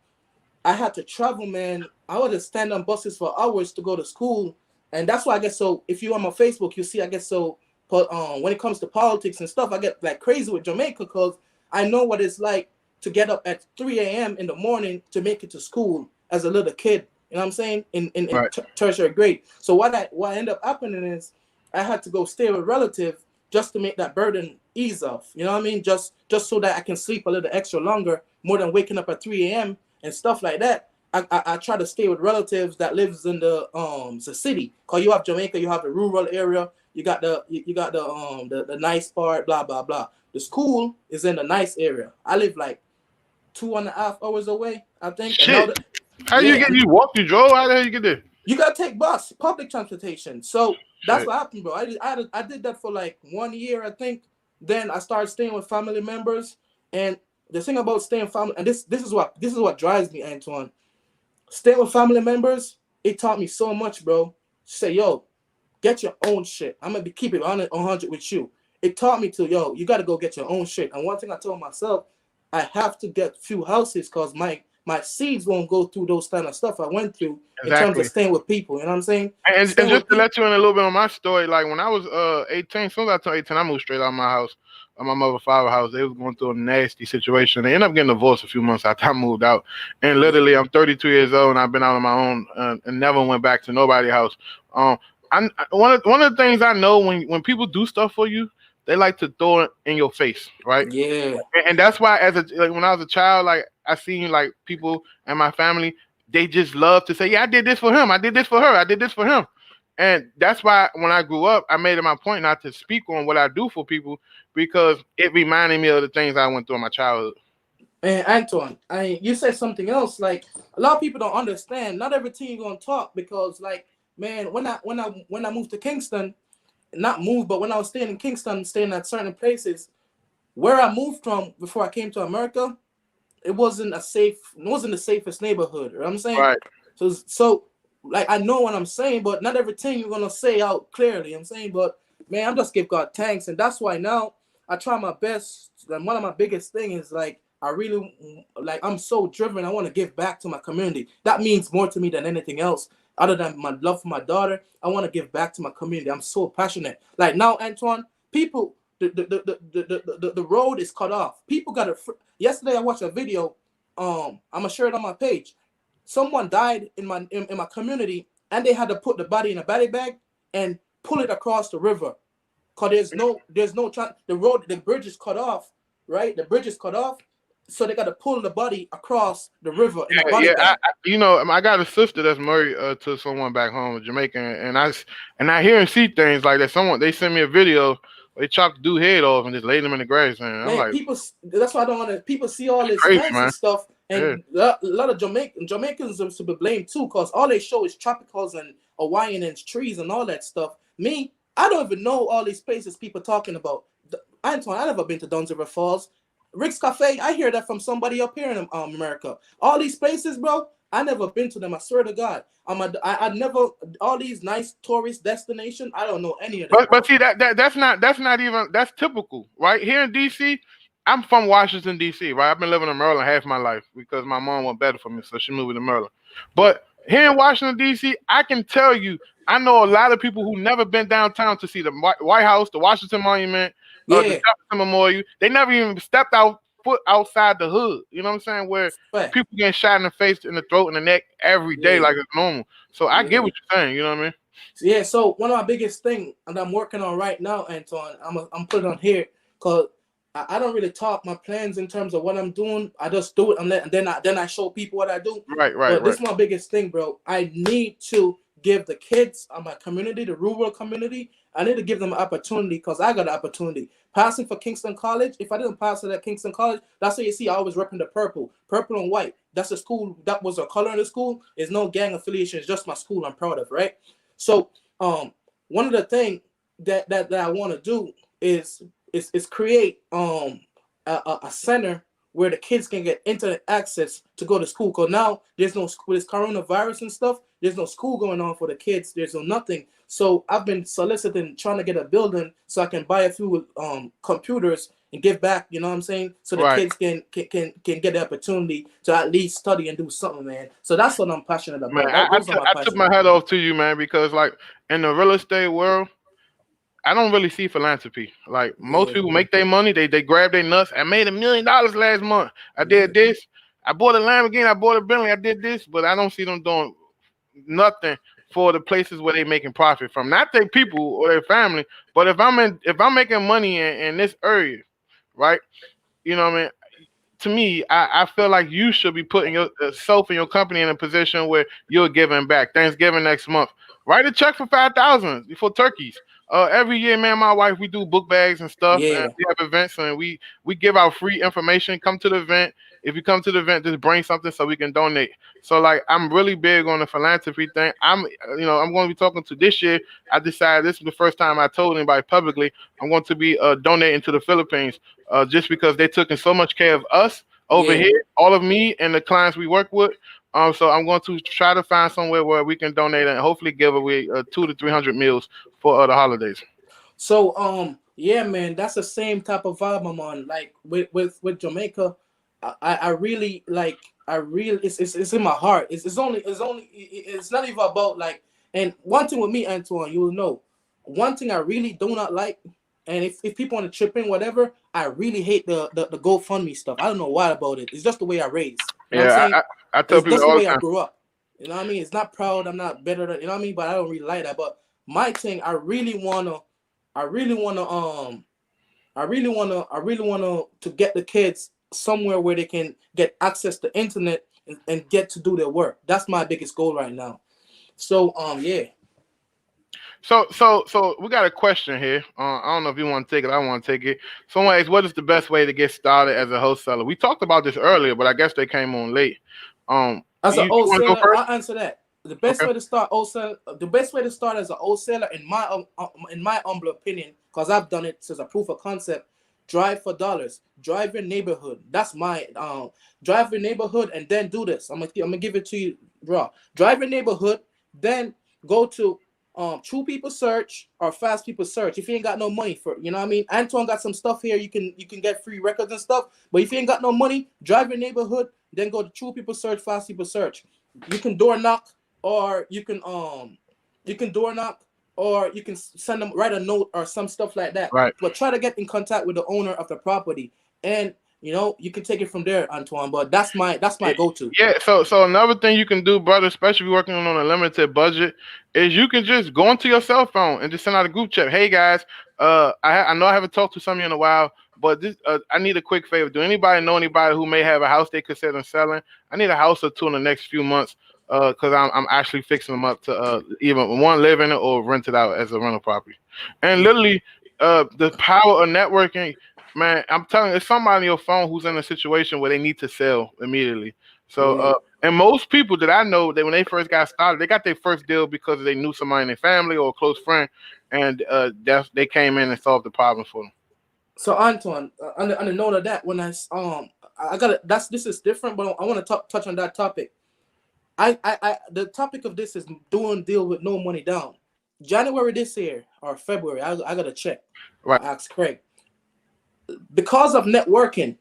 I had to travel, man. I would stand on buses for hours to go to school, and that's why I get so. If you on my Facebook, you see I get so. When it comes to politics and stuff, I get like crazy with Jamaica because I know what it's like to get up at 3 a.m. in the morning to make it to school as a little kid. You know what I'm saying? In Right. tertiary grade. So what ended up happening is I had to go stay with a relative just to make that burden ease off. You know what I mean? Just so that I can sleep a little extra longer, more than waking up at 3 a.m. and stuff like that. I try to stay with relatives that lives in the city. Cause you have Jamaica, you have the rural area, you got the nice part, blah blah blah. The school is in the nice area. I live like 2.5 hours away, I think. Shit. And now How you walk? You drove? How the hell you get there? you gotta take bus, public transportation. So that's Shit. what happened, bro. I did that for like 1 year, I think. Then I started staying with family members. And the thing about staying family, and this is what drives me, Antoine. Staying with family members, it taught me so much, bro. Say, yo, get your own shit. I'm gonna keep it 100 with you. It taught me to, yo, you gotta go get your own shit. And one thing I told myself, I have to get few houses because my seeds won't go through those kind of stuff I went through in terms of staying with people. You know what I'm saying? And just to let you in a little bit on my story, like when I was 18, as soon as I turned 18, I moved straight out of my house, my mother's father's house. They was going through a nasty situation. They ended up getting divorced a few months after I moved out. And literally, I'm 32 years old, and I've been out on my own and never went back to nobody's house. One of the things I know when people do stuff for you, they like to throw it in your face, right? Yeah. And that's why, when I was a child, like I seen like people in my family, they just love to say, "Yeah, I did this for him. I did this for her. I did this for him." And that's why when I grew up, I made it my point not to speak on what I do for people because it reminded me of the things I went through in my childhood. And Antoine, you said something else. Like a lot of people don't understand. Not everything you're gonna talk because, like, man, when I moved to Kingston, not moved, but when I was staying in Kingston, staying at certain places, where I moved from before I came to America, it wasn't the safest neighborhood. You know what I'm saying? Right. So like I know what I'm saying, but not everything you're gonna say out clearly. You know what I'm saying, but man, I'm just give God thanks, and that's why now I try my best. And one of my biggest things is like I really like I'm so driven. I want to give back to my community. That means more to me than anything else. Other than my love for my daughter, I want to give back to my community. I'm so passionate. Like now, Antoine, people, the road is cut off. People got it. Yesterday, I watched a video. I'm gonna share it on my page. Someone died in my community, and they had to put the body in a body bag and pull it across the river. Cause there's no the bridge is cut off, right? The bridge is cut off, so they got to pull the body across the river in a body Yeah. bag. I got a sister that's married to someone back home in Jamaica, and I hear and see things like that. They send me a video. They chop the dude head off and just lay them in the grass, and I'm Man, like, people. That's why I don't want to. People see all this crazy, fancy man. stuff, and a lot of Jamaicans are to be blamed too, because all they show is tropicals and Hawaiian and trees and all that stuff. Me, I don't even know all these places people talking about. Antoine, I never been to Duns River Falls. Rick's Cafe, I hear that from somebody up here in America. All these places, bro, I never been to them. I swear to God. I never, all these nice tourist destinations, I don't know any of them. But see that's not even, that's typical, right? Here in DC, I'm from Washington DC, right? I've been living in Maryland half my life because my mom wanted better for me, so she moved to Maryland. But here in Washington DC, I can tell you, I know a lot of people who never been downtown to see the White House, the Washington Monument, the Jefferson Memorial. They never even stepped foot outside the hood. You know what I'm saying? Where people getting shot in the face, in the throat, in the neck every day like it's normal. So I get what you're saying. You know what I mean? Yeah. So one of my biggest things that I'm working on right now, Antoine, I'm putting on here because I don't really talk my plans in terms of what I'm doing. I just do it and then I show people what I do. Right. But this is my biggest thing, bro. I need to give the kids of my community, the rural community, I need to give them an opportunity because I got an opportunity. Passing for Kingston College, if I didn't pass at Kingston College, that's what you see. I always repping the purple and white. That's the school. That was a color in the school. There's no gang affiliation. It's just my school I'm proud of, right? So one of the things that I want to do is create a center where the kids can get internet access to go to school. Because now there's no school, with this coronavirus and stuff, there's no school going on for the kids. There's no nothing. So I've been soliciting, trying to get a building so I can buy a few computers and give back, you know what I'm saying? So the kids can get the opportunity to at least study and do something, man. So that's what I'm passionate about. Man, I took my hat off to you, man, because like in the real estate world, I don't really see philanthropy. Like most people make their money, they grab their nuts. I made $1 million last month. I did this. I bought a Lamborghini. I bought a Bentley. I did this, but I don't see them doing nothing for the places where they making profit from. Not their people or their family, but if I'm making money in this area, right? You know what I mean? To me, I feel like you should be putting yourself and your company in a position where you're giving back. Thanksgiving next month, write a check for $5,000 for turkeys. Every year, man, my wife, we do book bags and stuff. Yeah. And we have events and we give out free information. Come to the event. If you come to the event, just bring something so we can donate. So like, I'm really big on the philanthropy thing. I'm going to be talking to this year. I decided this is the first time I told anybody publicly I'm going to be donating to the Philippines just because they took in so much care of us over here, all of me and the clients we work with. So I'm going to try to find somewhere where we can donate and hopefully give away 200 to 300 meals for the holidays. So yeah, man, that's the same type of vibe I'm on. Like with Jamaica, I really it's in my heart. It's not even about like. And one thing with me, Antoine, you will know, one thing I really do not like. And if people want to chip in, whatever, I really hate the GoFundMe stuff. I don't know why about it. It's just the way I raised. You know what I'm saying? I tell people all the time. I grew up. You know what I mean? It's not proud. I'm not better than, you know what I mean? But I don't really like that. But my thing, I really wanna to get the kids somewhere where they can get access to internet and get to do their work. That's my biggest goal right now. So yeah. So we got a question here. I don't know if you want to take it. I want to take it. Someone asked, what is the best way to get started as a wholesaler? We talked about this earlier, but I guess they came on late. As a wholesaler, I'll answer that. The best way to start as a wholesaler, in my humble opinion, because I've done it as a proof of concept, drive for dollars. Drive your neighborhood. That's my drive your neighborhood and then do this. I'm gonna give it to you raw. Drive your neighborhood, then go to True People Search or Fast People Search. If you ain't got no money for it, you know what I mean? Antoine got some stuff here. You can get free records and stuff. But if you ain't got no money, drive your neighborhood, then go to True People Search, Fast People Search. You can door knock, or you can send them, write a note or some stuff like that. Right. But try to get in contact with the owner of the property, and you know, you can take it from there, Antoine. But that's my go-to. Yeah. So another thing you can do, brother, especially if you're working on a limited budget, is you can just go into your cell phone and just send out a group chat. Hey guys, I know I haven't talked to some of you in a while, But this, I need a quick favor. Do anybody know anybody who may have a house they consider selling? I need a house or two in the next few months, because I'm actually fixing them up to either one live in it or rent it out as a rental property. And literally, the power of networking, man. I'm telling you, it's somebody on your phone who's in a situation where they need to sell immediately. So, and most people that I know, that when they first got started, they got their first deal because they knew somebody in their family or a close friend, and they came in and solved the problem for them. So Antoine, on the note of that, when I got this is different, but I want to touch on that topic. The topic of this is doing deal with no money down. January this year or February, I got to check. Right. I asked Craig. Because of networking,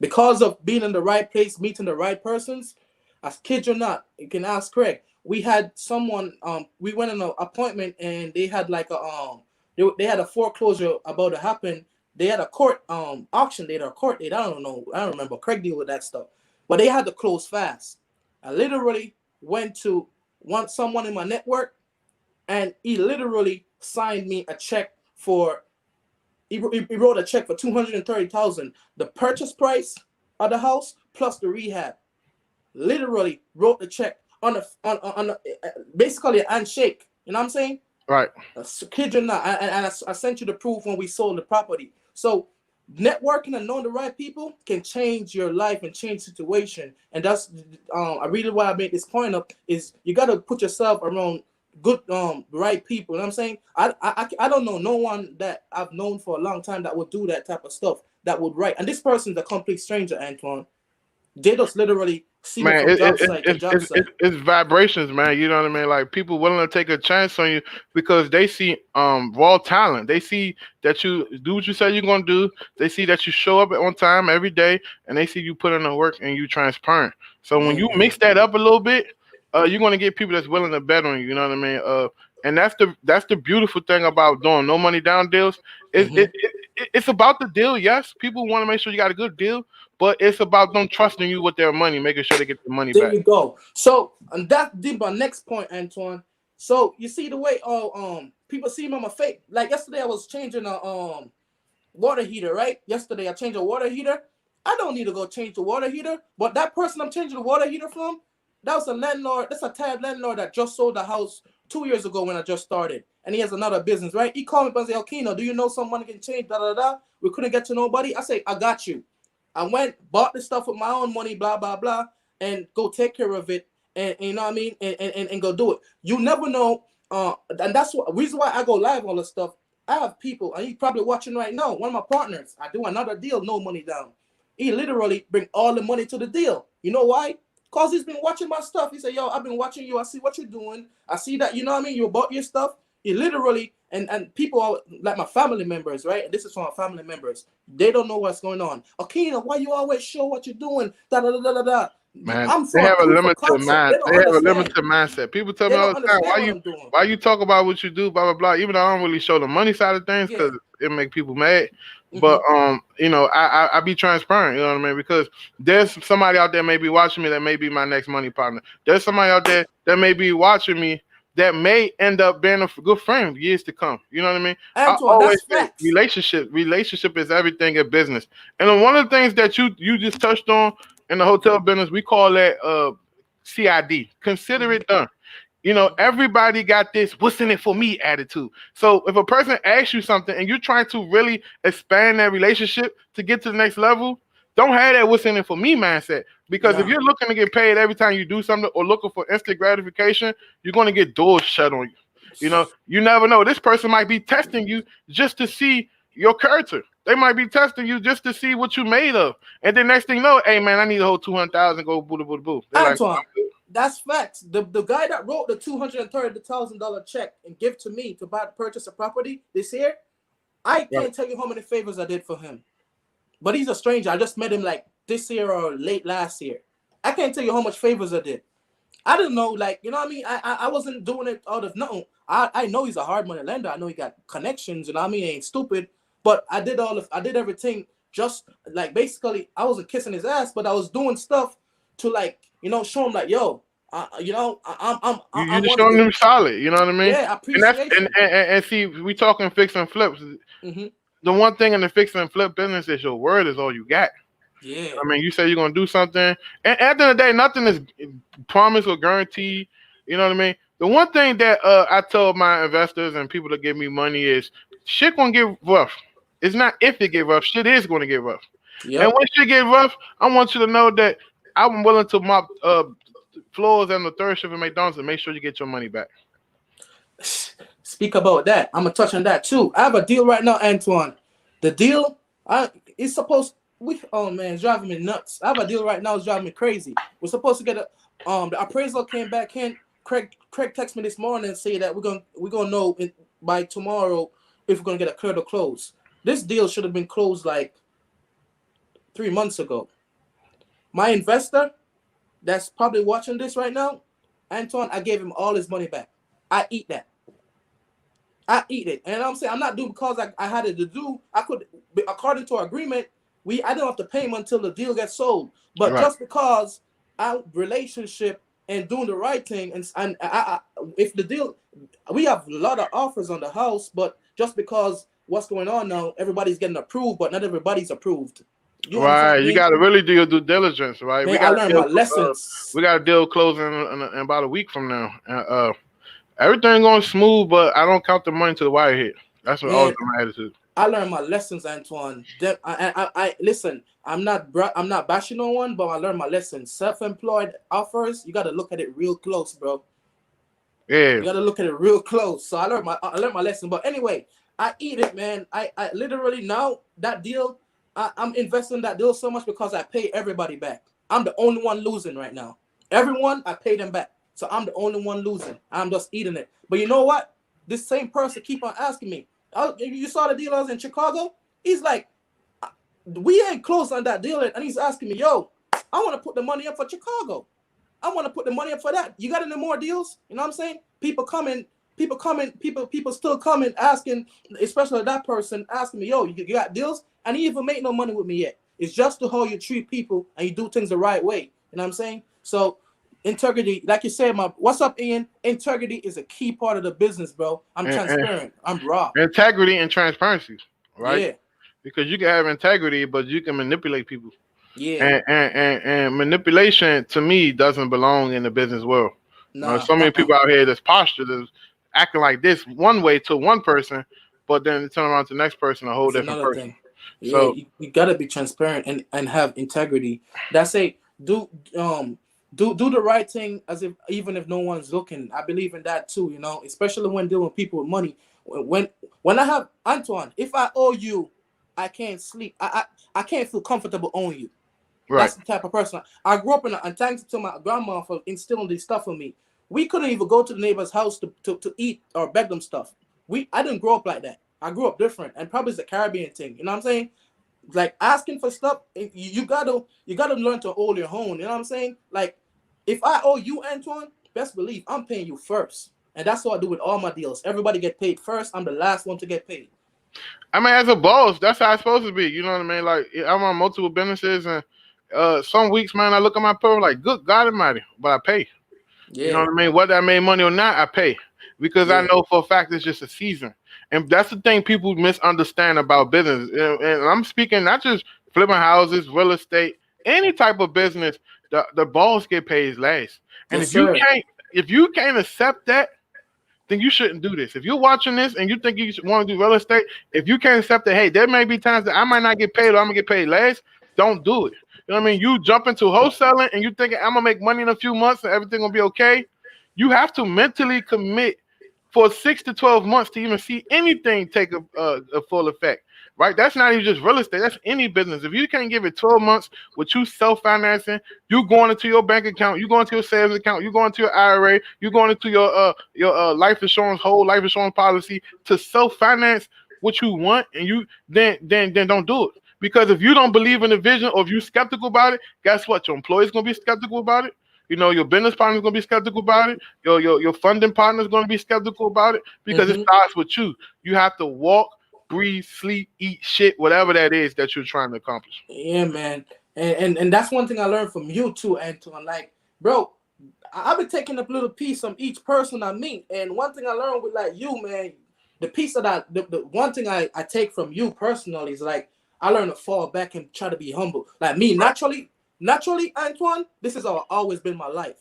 because of being in the right place, meeting the right persons, I kid you not, you can ask Craig. We had someone, we went on an appointment and they had like they had a foreclosure about to happen. They had a court auction date or court date. I don't know. I don't remember. Craig deal with that stuff. But they had to close fast. I literally went to someone in my network, and he literally signed me a check for. He wrote a check for $230,000. The purchase price of the house plus the rehab. Literally wrote the check on basically a handshake. You know what I'm saying? Right. Kid you not. I sent you the proof when we sold the property. So networking and knowing the right people can change your life and change situation. And that's I really why I made this point up is you got to put yourself around good right people. You know what I'm saying? I don't know no one that I've known for a long time that would do that type of stuff, that would write. And this person's a complete stranger, Antoine. They just literally see me from job site to job site. It's vibrations, man. You know what I mean? Like people willing to take a chance on you because they see raw talent. They see that you do what you say you're gonna do. They see that you show up on time every day, and they see you put in the work and you transparent. So when you mix that up a little bit, you're gonna get people that's willing to bet on you. You know what I mean? And that's the beautiful thing about doing no money down deals. It's about the deal. Yes, people want to make sure you got a good deal, but it's about them trusting you with their money, making sure they get the money back. There you go. So, and that's my next point, Antoine. So you see the way people see me on my face. Like yesterday, I was changing a water heater. Right? Yesterday, I changed a water heater. I don't need to go change the water heater, but that person I'm changing the water heater from, that was a landlord. That's a tired landlord that just sold the house 2 years ago when I just started, and he has another business, right? He called me and said, Okeno, do you know someone can change, We couldn't get to nobody. I say, I got you. I went, bought the stuff with my own money, blah, blah, blah, and go take care of it, and you know what I mean, and go do it. You never know, and that's what reason why I go live all this stuff. I have people, and he's probably watching right now, one of my partners, I do another deal, no money down. He literally bring all the money to the deal. You know why? Because he's been watching my stuff. He said, yo, I've been watching you. I see what you're doing. I see that, you know what I mean? You bought your stuff. He literally, and people are like my family members, right? And this is from my family members. They don't know what's going on. Okeno, why you always show what you're doing? Man, they have a limited mind. They have a limited mindset. People tell me all the time, why you talk about what you do, blah, blah, blah. Even though I don't really show the money side of things because it make people mad. But you know, I be transparent, you know what I mean? Because there's somebody out there may be watching me that may be my next money partner. There's somebody out there that may be watching me that may end up being a good friend years to come. You know what I mean? Antoine, I always say relationship is everything in business. And one of the things that you just touched on in the hotel business, we call that CID. Consider it done. You know, everybody got this what's in it for me attitude. So if a person asks you something and you're trying to really expand that relationship to get to the next level, don't have that what's in it for me mindset. Because if you're looking to get paid every time you do something or looking for instant gratification, you're going to get doors shut on you. You know, you never know. This person might be testing you just to see your character. They might be testing you just to see what you made of. And then next thing you know, hey, man, I need a whole 200,000, go boo, boo, boo. Antoine, that's facts. The guy that wrote the $230,000 check and give to me to purchase a property this year, I can't tell you how many favors I did for him. But he's a stranger. I just met him like this year or late last year. I can't tell you how much favors I did. I didn't know, like, you know what I mean? I wasn't doing it out of nothing. I know he's a hard money lender. I know he got connections, you know what I mean? He ain't stupid. But I did everything just like basically I wasn't kissing his ass, but I was doing stuff to like, you know, show him like, yo, you know, I'm just showing them solid, you know what I mean? Yeah, I appreciate and see, we talking fix and flips. the one thing in the fix and flip business is your word is all you got. Yeah. I mean, you say you're gonna do something, and at the end of the day, nothing is promised or guaranteed. You know what I mean? The one thing that I told my investors and people that give me money is shit gonna get rough. It's not if it get rough, shit is gonna get rough. Yep. And when shit get rough, I want you to know that I'm willing to mop floors and the third shift at McDonald's and make sure you get your money back. Speak about that. I'm gonna touch on that too. I have a deal right now, Antoine. The deal, it's supposed. Oh man, it's driving me nuts. I have a deal right now. It's driving me crazy. We're supposed to get the appraisal came back in. Craig texted me this morning and say that we're gonna know by tomorrow if we're gonna get a clear to close. This deal should have been closed like 3 months ago. My investor that's probably watching this right now, Antoine, I gave him all his money back. I eat that. I eat it. And I'm saying I'm not doing because I had it to do. I could, according to our agreement, I don't have to pay him until the deal gets sold. But Right. just because our relationship and doing the right thing, and if the deal, we have a lot of offers on the house, but just because what's going on now, everybody's getting approved, but not everybody's approved. Right, you got to really do your due diligence, right? Man, I learned my lessons. We got a deal closing in about a week from now. Everything going smooth, but I don't count the money to the wire hit. That's what always my attitude. I learned my lessons, Antoine. I listen. I'm not bashing no one, but I learned my lessons. Self-employed offers, you got to look at it real close, bro. Yeah, you got to look at it real close. So I learned my lesson. But anyway, I eat it, man. I literally now that deal, I'm investing in that deal so much because I pay everybody back. I'm the only one losing right now. Everyone, I pay them back. So I'm the only one losing. I'm just eating it. But you know what? This same person keep on asking me. You saw the deal I was in Chicago? He's like, we ain't close on that deal. And he's asking me, yo, I want to put the money up for Chicago. I want to put the money up for that. You got any more deals? You know what I'm saying? People still coming asking, especially that person asking me, yo, you got deals? And he even made no money with me yet. It's just to how you treat people and you do things the right way. You know what I'm saying? So integrity, like you said, what's up, Ian? Integrity is a key part of the business, bro. I'm transparent. I'm raw. Integrity and transparency, right? Yeah. Because you can have integrity, but you can manipulate people. Yeah. And manipulation to me doesn't belong in the business world. Nah, so many people out here that's postured, that's acting like this one way to one person, but then turn around to the next person a whole different person. Thing. Yeah, so you gotta be transparent and have integrity. That's it. Do the right thing even if no one's looking. I believe in that too, you know, especially when dealing with people with money. When I have Antoine, if I owe you, I can't sleep. I can't feel comfortable owing you. Right. That's the type of person I grew up in. And thanks to my grandma for instilling this stuff in me. We couldn't even go to the neighbor's house to eat or beg them stuff. I didn't grow up like that. I grew up different, and probably it's a Caribbean thing. You know what I'm saying? Like asking for stuff, you gotta learn to hold your own. You know what I'm saying? Like if I owe you, Antoine, best believe I'm paying you first, and that's what I do with all my deals. Everybody get paid first. I'm the last one to get paid. I mean, as a boss, that's how it's supposed to be. You know what I mean? Like I'm on multiple businesses, and some weeks, man, I look at my payroll like, good God Almighty, but I pay. Yeah. You know what I mean? Whether I made money or not, I pay because I know for a fact it's just a season. And that's the thing people misunderstand about business. And I'm speaking not just flipping houses, real estate, any type of business. The boss get paid last. And if you can't accept that, then you shouldn't do this. If you're watching this and you think you want to do real estate, if you can't accept that, hey, there may be times that I might not get paid or I'm gonna get paid last, don't do it. You know what I mean? You jump into wholesaling and you thinking I'm gonna make money in a few months and everything gonna be okay. You have to mentally commit for 6 to 12 months to even see anything take a full effect, right? That's not even just real estate. That's any business. If you can't give it 12 months with you self-financing, you going into your bank account, you going into your savings account, you going into your IRA, you going into your life insurance, whole life insurance policy to self-finance what you want, and you then don't do it. Because if you don't believe in the vision or if you're skeptical about it, guess what? Your employee's going to be skeptical about it. You know, your business partner's going to be skeptical about it. Your funding partner's going to be skeptical about it because it starts with you. You have to walk, breathe, sleep, eat shit, whatever that is that you're trying to accomplish. Yeah, man. And that's one thing I learned from you too, Antoine. Like, bro, I've been taking a little piece from each person I meet. And one thing I learned with like you, man, the piece that the one thing I take from you personally is like I learn to fall back and try to be humble. Like me, naturally, Antoine, this has always been my life.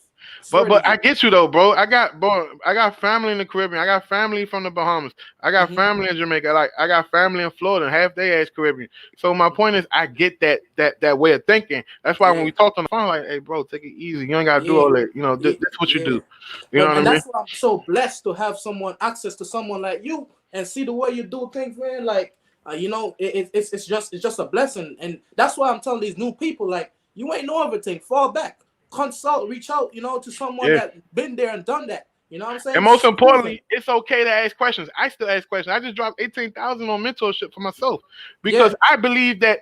But I get you though, bro. I got family in the Caribbean. I got family from the Bahamas. I got family in Jamaica. Like I got family in Florida, and half they ass Caribbean. So my point is, I get that way of thinking. That's why when we talked on the phone, like, hey, bro, take it easy. You ain't gotta do all that. You know, this what you do. You know what I mean? That's why I'm so blessed to have access to someone like you and see the way you do things, man. Like, you know, it's just a blessing, and that's why I'm telling these new people, like, you ain't know everything. Fall back. Consult, reach out, you know, to someone that been there and done that. You know what I'm saying? And most importantly, it's okay to ask questions. I still ask questions. I just dropped $18,000 on mentorship for myself because I believe that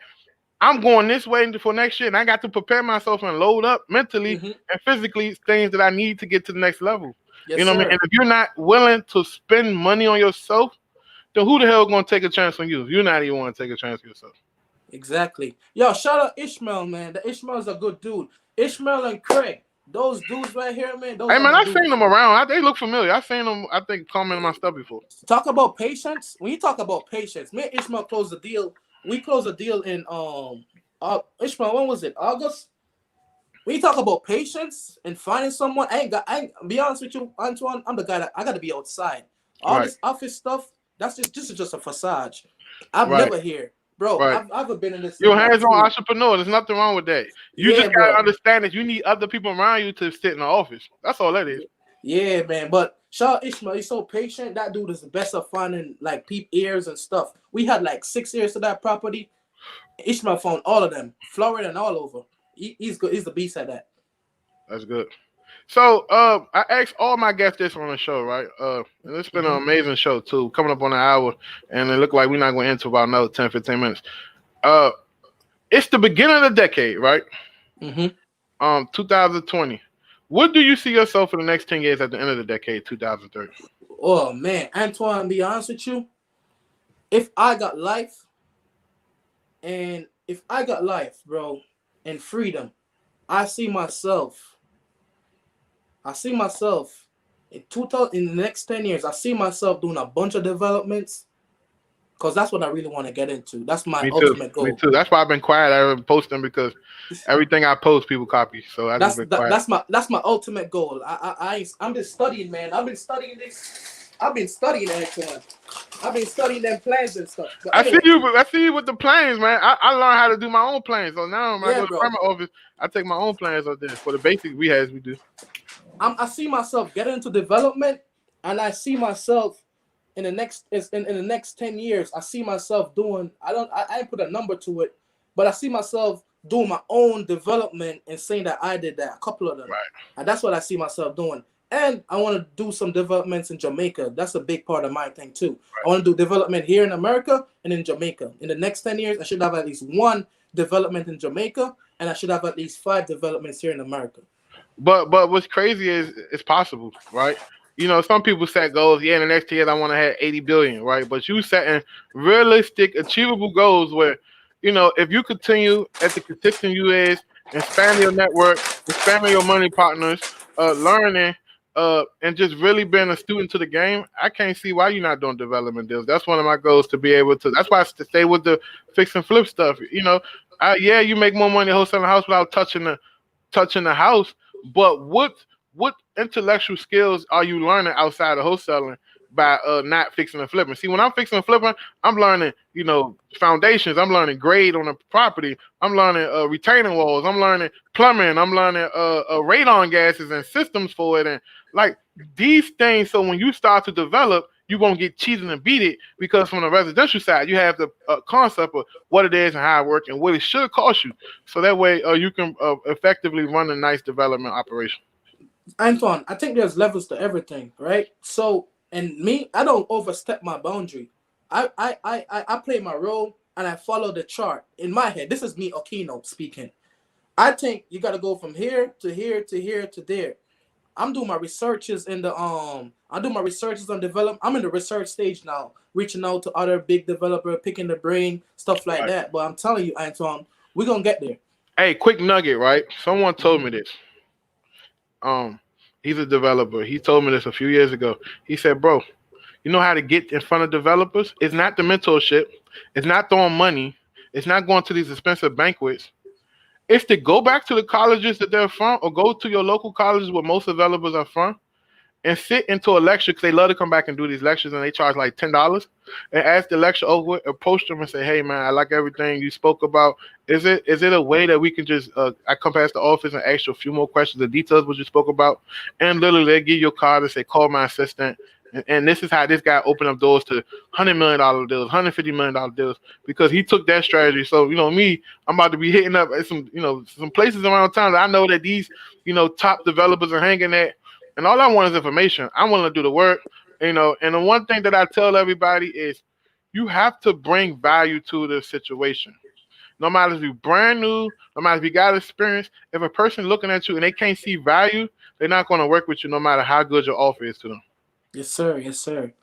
I'm going this way for next year, and I got to prepare myself and load up mentally and physically things that I need to get to the next level. Yes, you know what I mean? And if you're not willing to spend money on yourself, then who the hell going to take a chance on you? If you're not even want to take a chance on yourself. Exactly. Yo, shout out Ishmael, man. The Ishmael's a good dude. Ishmael and Craig, those dudes right here, man. Hey, man, I've seen them around. They look familiar. I've seen them, I think, comment on my stuff before. Talk about patience. When you talk about patience, me and Ishmael closed the deal. We closed the deal in Ishmael, when was it? August? When you talk about patience and finding someone, be honest with you, Antoine, I'm the guy that I gotta be outside. All this office stuff, this is just a facade. I'm never here. Bro, I've been in this. You're a hands-on entrepreneur. There's nothing wrong with that. You just gotta understand that you need other people around you to sit in the office. That's all that is. Yeah, man. But shout out Ishmael. He's so patient. That dude is the best at finding like peep ears and stuff. We had like 6 ears to that property. Ishmael found all of them, Florida and all over. He's good. He's the beast at that. That's good. So I asked all my guests this on the show, right? And it's been an amazing show too, coming up on an hour, and it looked like we're not going to enter about another 10, 15 minutes. It's the beginning of the decade, right? 2020. What do you see yourself for the next 10 years at the end of the decade, 2030? Oh man, Antoine, be honest with you. If I got life, bro, and freedom, I see myself in the next 10 years, I see myself doing a bunch of developments because that's what I really want to get into. That's my ultimate goal. Me too. That's why I've been quiet. I haven't posted because everything I post, people copy. So I've been quiet. That's my ultimate goal. I'm just studying, man. I've been studying this. I've been studying Antoine. I've been studying them plans and stuff. Anyway. I see you with the plans, man. I learned how to do my own plans. So now when I go to the permit office, I take my own plans out there. For the basic rehabs we do. I see myself getting into development, and I see myself in the next 10 years. I see myself doing. I ain't put a number to it, but I see myself doing my own development and saying that I did that. A couple of them, right? And that's what I see myself doing. And I want to do some developments in Jamaica. That's a big part of my thing too. Right. I want to do development here in America and in Jamaica. In the next 10 years, I should have at least 1 development in Jamaica, and I should have at least 5 developments here in America. But what's crazy is it's possible, right? You know, some people set goals. Yeah, in the next 10 years, I want to have 80 billion, right? But you setting realistic, achievable goals where, you know, if you continue at the consistent you is, expand your network, expand your money partners, learning, and just really being a student to the game, I can't see why you're not doing development deals. That's one of my goals, to be able to. That's why I stay with the fix and flip stuff. You know, you make more money wholesaling a house without touching the house. But what intellectual skills are you learning outside of wholesaling by not fixing and flipping? See, when I'm fixing and flipping, I'm learning, you know, foundations. I'm learning grade on the property. I'm learning retaining walls. I'm learning plumbing. I'm learning radon gases and systems for it. And like these things, so when you start to develop, you won't get cheated and beat it, because from the residential side, you have the concept of what it is and how it works and what it should cost you. So that way you can effectively run a nice development operation. Antoine, I think there's levels to everything, right? So, and me, I don't overstep my boundary. I play my role and I follow the chart in my head. This is me, Okeno, speaking. I think you got to go from here to here to here to there. I'm doing my researches in the I do my researches on development. I'm in the research stage now, reaching out to other big developer, picking the brain, stuff like that. But I'm telling you, Antoine, we're gonna get there. Hey, quick nugget, right? Someone told me this. He's a developer. He told me this a few years ago. He said, bro, you know how to get in front of developers. It's not the mentorship. It's not throwing money. It's not going to these expensive banquets. It's to go back to the colleges that they're from, or go to your local colleges where most developers are from, and sit into a lecture, because they love to come back and do these lectures, and they charge like $10. And ask the lecture over, approach them and say, "Hey man, I like everything you spoke about. Is it a way that we can just I come past the office and ask you a few more questions, the details what you spoke about?" And literally they give you a card and say, "Call my assistant." And this is how this guy opened up doors to $100 million deals, $150 million deals, because he took that strategy. So me, I'm about to be hitting up at some places around town that I know that these top developers are hanging at. And all I want is information. I want to do the work, And the one thing that I tell everybody is, you have to bring value to the situation. No matter if you're brand new, no matter if you got experience, if a person looking at you and they can't see value, they're not going to work with you, no matter how good your offer is to them. Yes, sir. Yes, sir.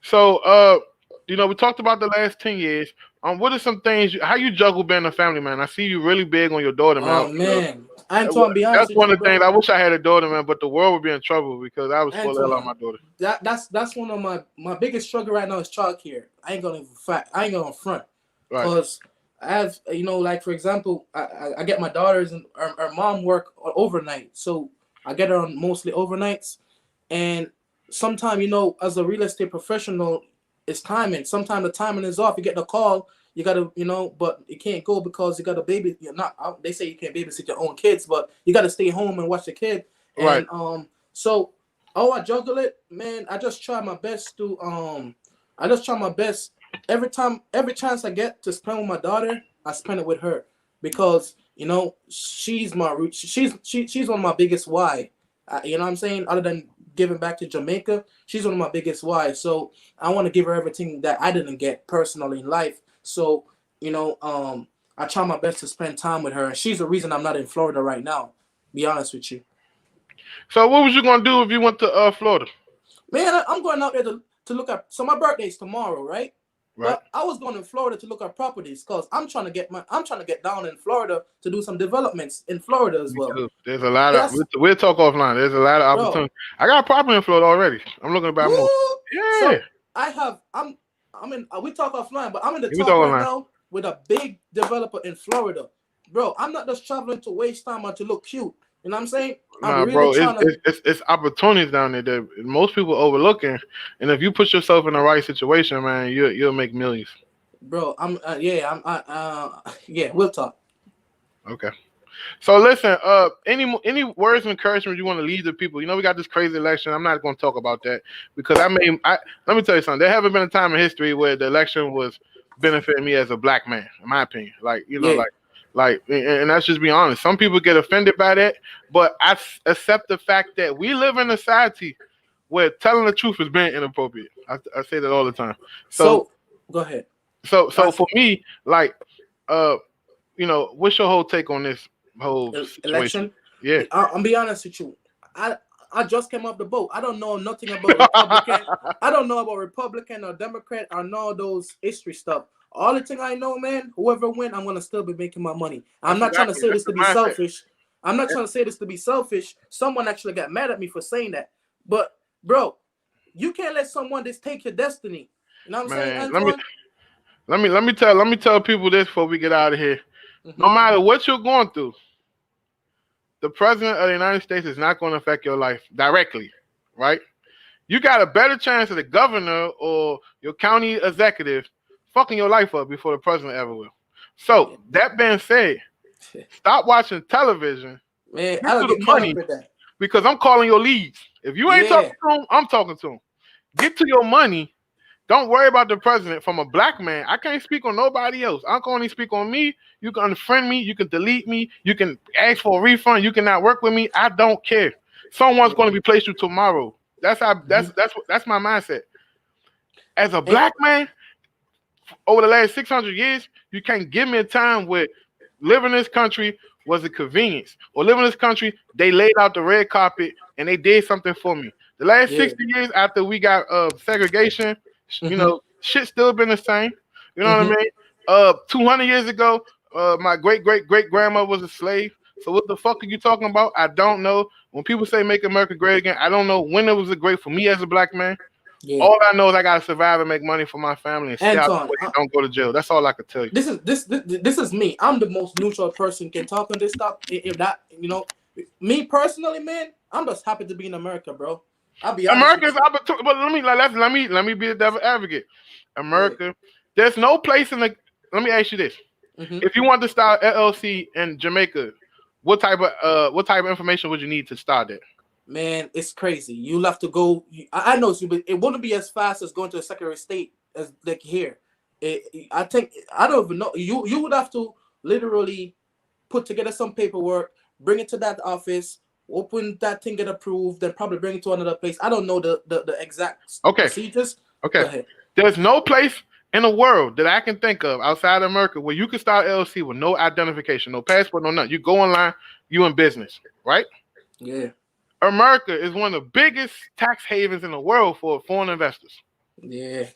So, we talked about the last 10 years. What are some things? How you juggle being a family man? I see you really big on your daughter, man. Oh man, I'm trying to be honest. That's one of the things. I wish I had a daughter, man, but the world would be in trouble because I was full of hell on my daughter. That's one of my biggest struggle right now is childcare. I ain't gonna front, because I have like for example, I get my daughters and our mom work overnight, so I get her on mostly overnights, and sometimes as a real estate professional, it's timing. Sometimes the timing is off. You get the call, you gotta, but you can't go because you got a baby. You're not. They say you can't babysit your own kids, but you gotta stay home and watch the kid. And so I juggle it, man. I just try my best to every chance I get to spend with my daughter, I spend it with her, because she's one of my biggest why. You know what I'm saying? Other than giving back to Jamaica, she's one of my biggest why. So I want to give her everything that I didn't get personally in life. So I try my best to spend time with her, and she's the reason I'm not in Florida right now. Be honest with you. So what was you gonna do if you went to Florida? Man, I'm going out there to look at. So my birthday's tomorrow, right? But I was going to Florida to look at properties because I'm trying to get down in Florida to do some developments in Florida as well. There's a lot of we'll talk offline. There's a lot of opportunity. I got a property in Florida already. I'm looking to buy more. Yeah. So we talk offline, but I'm in the talk right now with a big developer in Florida. Bro, I'm not just traveling to waste time or to look cute. You know what I'm saying? It's opportunities down there that most people overlooking, and if you put yourself in the right situation, man, you'll make millions. Bro, we'll talk. Okay. So listen, any words of encouragement you want to leave to people? We got this crazy election. I'm not going to talk about that because let me tell you something. There haven't been a time in history where the election was benefiting me as a black man, in my opinion. And let's just be honest. Some people get offended by that, but I accept the fact that we live in a society where telling the truth is being inappropriate. I say that all the time. So go ahead. So for me, what's your whole take on this whole election? Yeah, I'll be honest with you. I just came off the boat. I don't know nothing about Republican. I don't know about Republican or Democrat or none of those history stuff. All the thing I know, man, whoever win, I'm gonna still be making my money. I'm not trying to say this to be selfish. I'm not trying to say this to be selfish. Someone actually got mad at me for saying that. But bro, you can't let someone just take your destiny. You know what I'm saying, Antoine? Let me tell people this before we get out of here. Mm-hmm. No matter what you're going through, the president of the United States is not going to affect your life directly, right? You got a better chance of the governor or your county executive fucking your life up before the president ever will. So that being said, stop watching television. Man, I don't get money with that. Because I'm calling your leads. If you ain't talking to him, I'm talking to him. Get to your money. Don't worry about the president. From a black man, I can't speak on nobody else. I can only speak on me. You can unfriend me. You can delete me. You can ask for a refund. You cannot work with me. I don't care. Someone's going to replace you tomorrow. That's my mindset. As a black man, over the last 600 years, you can't give me a time where living in this country was a convenience, or living in this country, they laid out the red carpet and they did something for me. The last 60 years after we got segregation, shit still been the same. You know what I mean? 200 years ago, my great grandma was a slave. So what the fuck are you talking about? I don't know. When people say make America great again, I don't know when it was great for me as a black man. Yeah. All I know is I gotta survive and make money for my family and stay out the way and don't go to jail. That's all I could tell you. This is me. I'm the most neutral person can talk on this stuff. If that, me personally, man, I'm just happy to be in America, bro. I'll be honest. America's opportunity, but let me be the devil advocate. America, there's no place in the. Let me ask you this: if you want to start LLC in Jamaica, what type of information would you need to start it? Man, it's crazy. You'll have to go. I know, but it wouldn't be as fast as going to a Secretary of State as like here. I think I don't even know. You would have to literally put together some paperwork, bring it to that office, open that thing, get approved, then probably bring it to another place. I don't know the exact procedures. Okay. Go ahead. There's no place in the world that I can think of outside of America where you can start LLC with no identification, no passport, no nothing. You go online, you in business, right? Yeah. America is one of the biggest tax havens in the world for foreign investors. Yeah.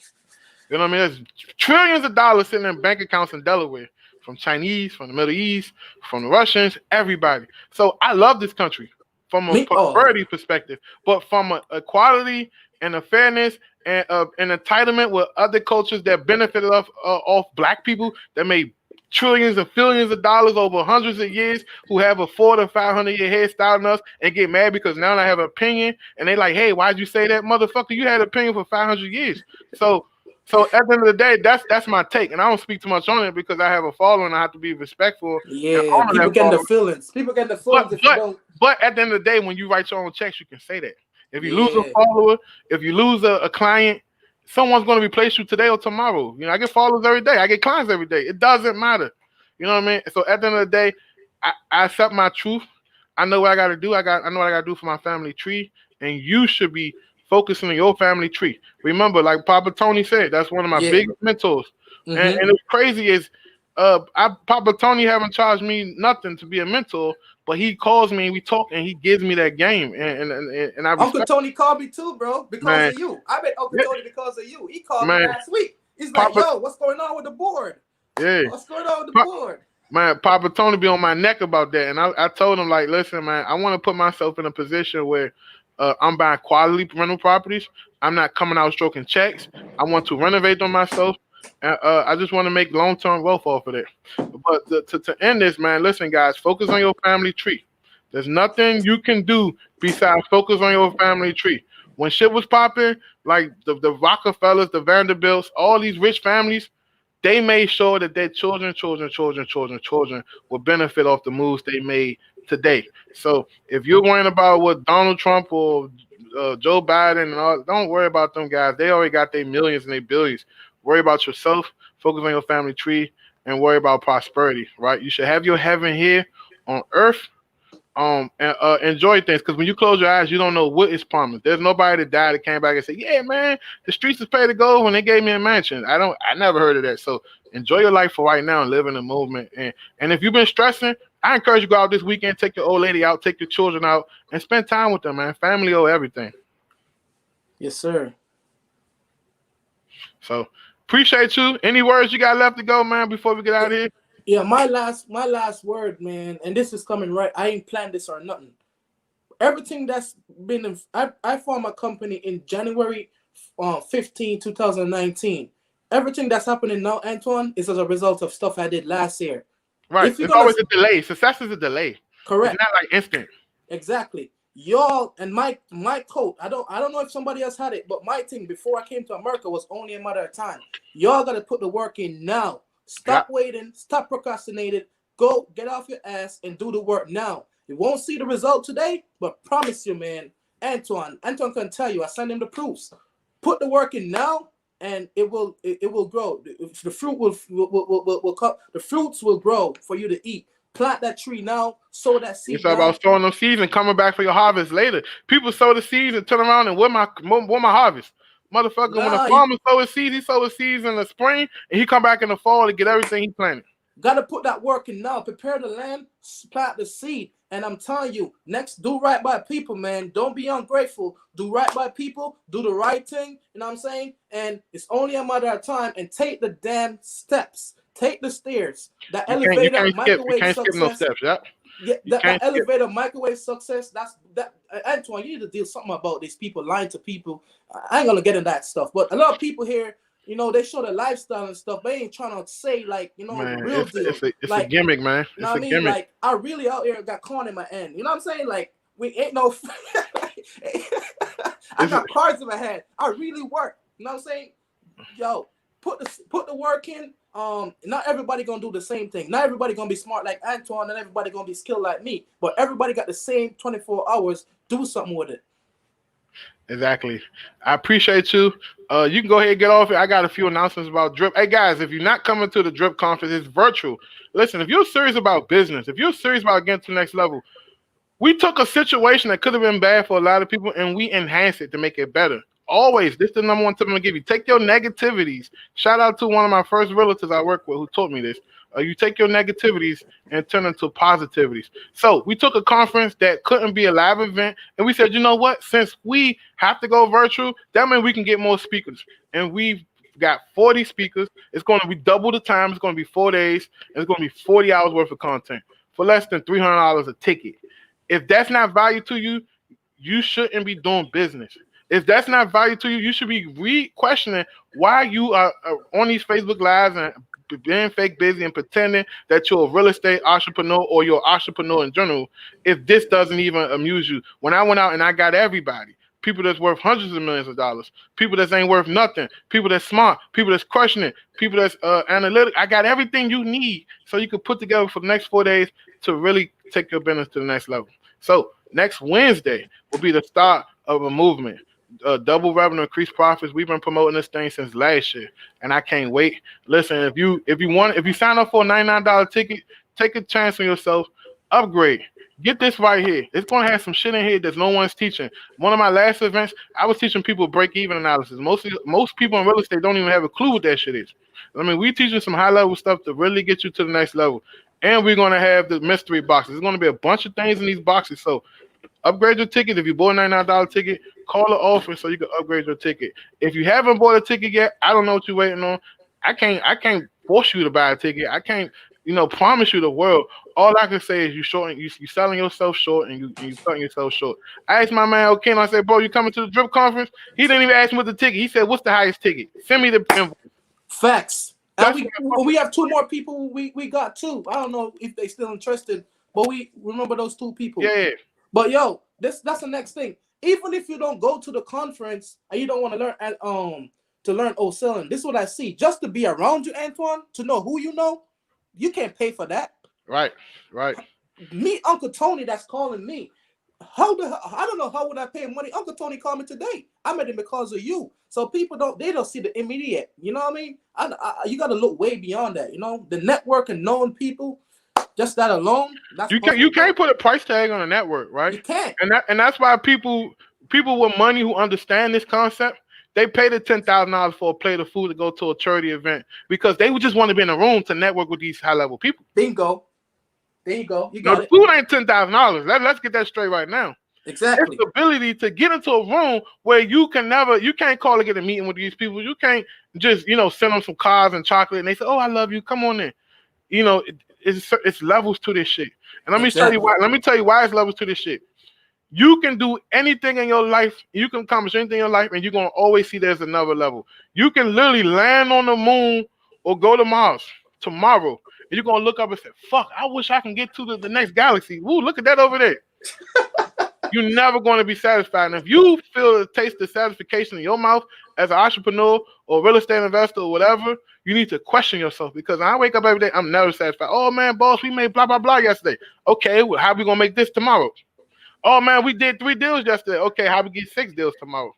You know what I mean? There's trillions of dollars sitting in bank accounts in Delaware from Chinese, from the Middle East, from the Russians, everybody. So I love this country from a prosperity perspective, but from a equality and a fairness and an entitlement with other cultures that benefited off black people that made trillions and billions of dollars over hundreds of years, who have a 400 to 500-year head start on us and get mad because now I have an opinion and they like, hey, why'd you say that, motherfucker? You had an opinion for 500 years. So at the end of the day, that's my take, and I don't speak too much on it because I have a following. I have to be respectful. Yeah, people get the feelings. People get the feelings if you don't. But at the end of the day, when you write your own checks, you can say that. If you lose a follower, if you lose a client, someone's going to replace you today or tomorrow. I get followers every day. I get clients every day. It doesn't matter. You know what I mean? So at the end of the day, I accept my truth. I know what I got to do. I know what I got to do for my family tree, and you should be focusing on your family tree. Remember, like Papa Tony said, that's one of my biggest mentors. And it's crazy is Papa Tony haven't charged me nothing to be a mentor, but he calls me and we talk and he gives me that game. And I Uncle Tony called me too, bro, because of you. I met Uncle Tony because of you. He called me last week. He's like, yo, what's going on with the board? Yeah. What's going on with the board? Man, Papa Tony be on my neck about that. And I told him, like, listen, man, I want to put myself in a position where I'm buying quality rental properties. I'm not coming out stroking checks. I want to renovate them myself. And I just want to make long-term wealth off of it. But to end this, man, listen, guys, focus on your family tree. There's nothing you can do besides focus on your family tree. When shit was popping, like the Rockefellers, the Vanderbilts, all these rich families, they made sure that their children will benefit off the moves they made today. So if you're worrying about what Donald Trump or Joe Biden and all, don't worry about them guys. They already got their millions and their billions. Worry about yourself, focus on your family tree, and worry about prosperity, right? You should have your heaven here on earth. And enjoy things, because when you close your eyes, you don't know what is promised. There's nobody that died that came back and said, yeah, man, the streets is paid to go when they gave me a mansion. I never heard of that. So enjoy your life for right now and live in the movement. And if you've been stressing, I encourage you to go out this weekend, take your old lady out, take your children out, and spend time with them, man. Family over everything. Yes, sir. So appreciate you. Any words you got left to go, man, before we get out of here? Yeah, my last word, man, and this is coming right. I ain't planned this or nothing. Everything that's been I formed a company in January 15, 2019. Everything that's happening now, Antoine, is as a result of stuff I did last year. Right. It's always a delay. Success is a delay. Correct. It's not like instant. Exactly. Y'all and my code, I don't know if somebody else had it, but my thing before I came to America was only a matter of time. Y'all got to put the work in now. Stop waiting. Stop procrastinating. Go get off your ass and do the work now. You won't see the result today, but promise you, man, Antoine can tell you. I send him the proofs. Put the work in now, and it will grow. The fruit will come. The fruits will grow for you to eat. Plant that tree now. Sow that seed. It's about sowing them seeds and coming back for your harvest later. People sow the seeds and turn around and where my harvest. Motherfucker, when a farmer sow his seeds, he sow his seeds in the spring, and he come back in the fall to get everything he planted. Got to put that work in now. Prepare the land, plant the seed. And I'm telling you, next, do right by people, man. Don't be ungrateful. Do right by people. Do the right thing. You know what I'm saying? And it's only a matter of time. And take the damn steps. Take the stairs. That elevator, microwave success. No steps, yeah. Yeah, that elevator microwave success. Antoine, you need to do something about these people lying to people. I ain't gonna get in that stuff, but a lot of people here, they show their lifestyle and stuff. They ain't trying to say like, the Man, real deal. it's a gimmick, man. You know what I mean? Like, I really out here got corn in my end. You know what I'm saying? Like, we ain't no. I got cards in my hand. I really work. You know what I'm saying? Yo, put the work in. Not everybody gonna do the same thing. Not everybody gonna be smart like Antoine, and everybody gonna be skilled like me. But everybody got the same 24 hours. Do something with it. Exactly. I appreciate you. You can go ahead and get off it. I got a few announcements about Drip. Hey guys, if you're not coming to the Drip conference, it's virtual. Listen, if you're serious about business, if you're serious about getting to the next level, we took a situation that could have been bad for a lot of people and we enhanced it to make it better. Always, this is the number one tip I'm gonna give you. Take your negativities. Shout out to one of my first realtors I worked with who taught me this. You take your negativities and turn them into positivities. So we took a conference that couldn't be a live event, and we said, you know what? Since we have to go virtual, that means we can get more speakers. And we've got 40 speakers. It's going to be double the time. It's going to be 4 days. And it's going to be 40 hours worth of content for less than $300 a ticket. If that's not value to you, you shouldn't be doing business. If that's not value to you, you should be re-questioning why you are on these Facebook Lives and being fake busy and pretending that you're a real estate entrepreneur or you're an entrepreneur in general, if this doesn't even amuse you. When I went out and I got everybody, people that's worth hundreds of millions of dollars, people that ain't worth nothing, people that's smart, people that's crushing it, people that's analytic. I got everything you need so you can put together for the next 4 days to really take your business to the next level. So next Wednesday will be the start of a movement. Double revenue, increased profits. We've been promoting this thing since last year, and I can't wait. Listen, if you sign up for a $99 ticket, take a chance on yourself. Upgrade. Get this right here. It's gonna have some shit in here that no one's teaching. One of my last events, I was teaching people break-even analysis. Most people in real estate don't even have a clue what that shit is. I mean, we teaching some high-level stuff to really get you to the next level, and we're gonna have the mystery boxes. There's gonna be a bunch of things in these boxes, so. Upgrade your ticket. If you bought a $99 ticket, call the office so you can upgrade your ticket. If you haven't bought a ticket yet, I don't know what you're waiting on. I can't force you to buy a ticket. I can't, promise you the world. All I can say is you selling yourself short and you cutting yourself short. I asked my man Okeno, I said, bro, you coming to the Drip conference? He didn't even ask me what the ticket. He said, what's the highest ticket? Send me the invoice. Facts. We have 2 more people. We got 2. I don't know if they still interested, but we remember those 2 people. Yeah. But yo, that's the next thing. Even if you don't go to the conference and you don't want to learn wholesaling, this is what I see. Just to be around you, Antoine, to know who you can't pay for that. Right. Me, Uncle Tony, that's calling me. I don't know how would I pay money. Uncle Tony called me today. I met him because of you. So people don't see the immediate. You know what I mean? You got to look way beyond that. The network and knowing people. Just that alone, you can't put a price tag on a network, right? You can't, and that's why people with money who understand this concept, they pay the $10,000 for a plate of food to go to a charity event because they would just want to be in a room to network with these high level people. Bingo, there you go. You got it. Food ain't $10,000. Let's get that straight right now. Exactly. It's the ability to get into a room where you can't call to get a meeting with these people. You can't just send them some cars and chocolate and they say, oh, I love you. Come on in. It's levels to this shit. And let me tell you why. Let me tell you why it's levels to this shit. You can do anything in your life. You can accomplish anything in your life, and you're going to always see there's another level. You can literally land on the moon or go to Mars tomorrow, and you're going to look up and say, fuck, I wish I can get to the next galaxy. Woo, look at that over there. You're never going to be satisfied. And if you taste the satisfaction in your mouth as an entrepreneur or real estate investor or whatever, you need to question yourself because I wake up every day, I'm never satisfied. Oh, man, boss, we made blah, blah, blah yesterday. Okay, well, how we going to make this tomorrow? Oh, man, we did 3 deals yesterday. Okay, how we get 6 deals tomorrow?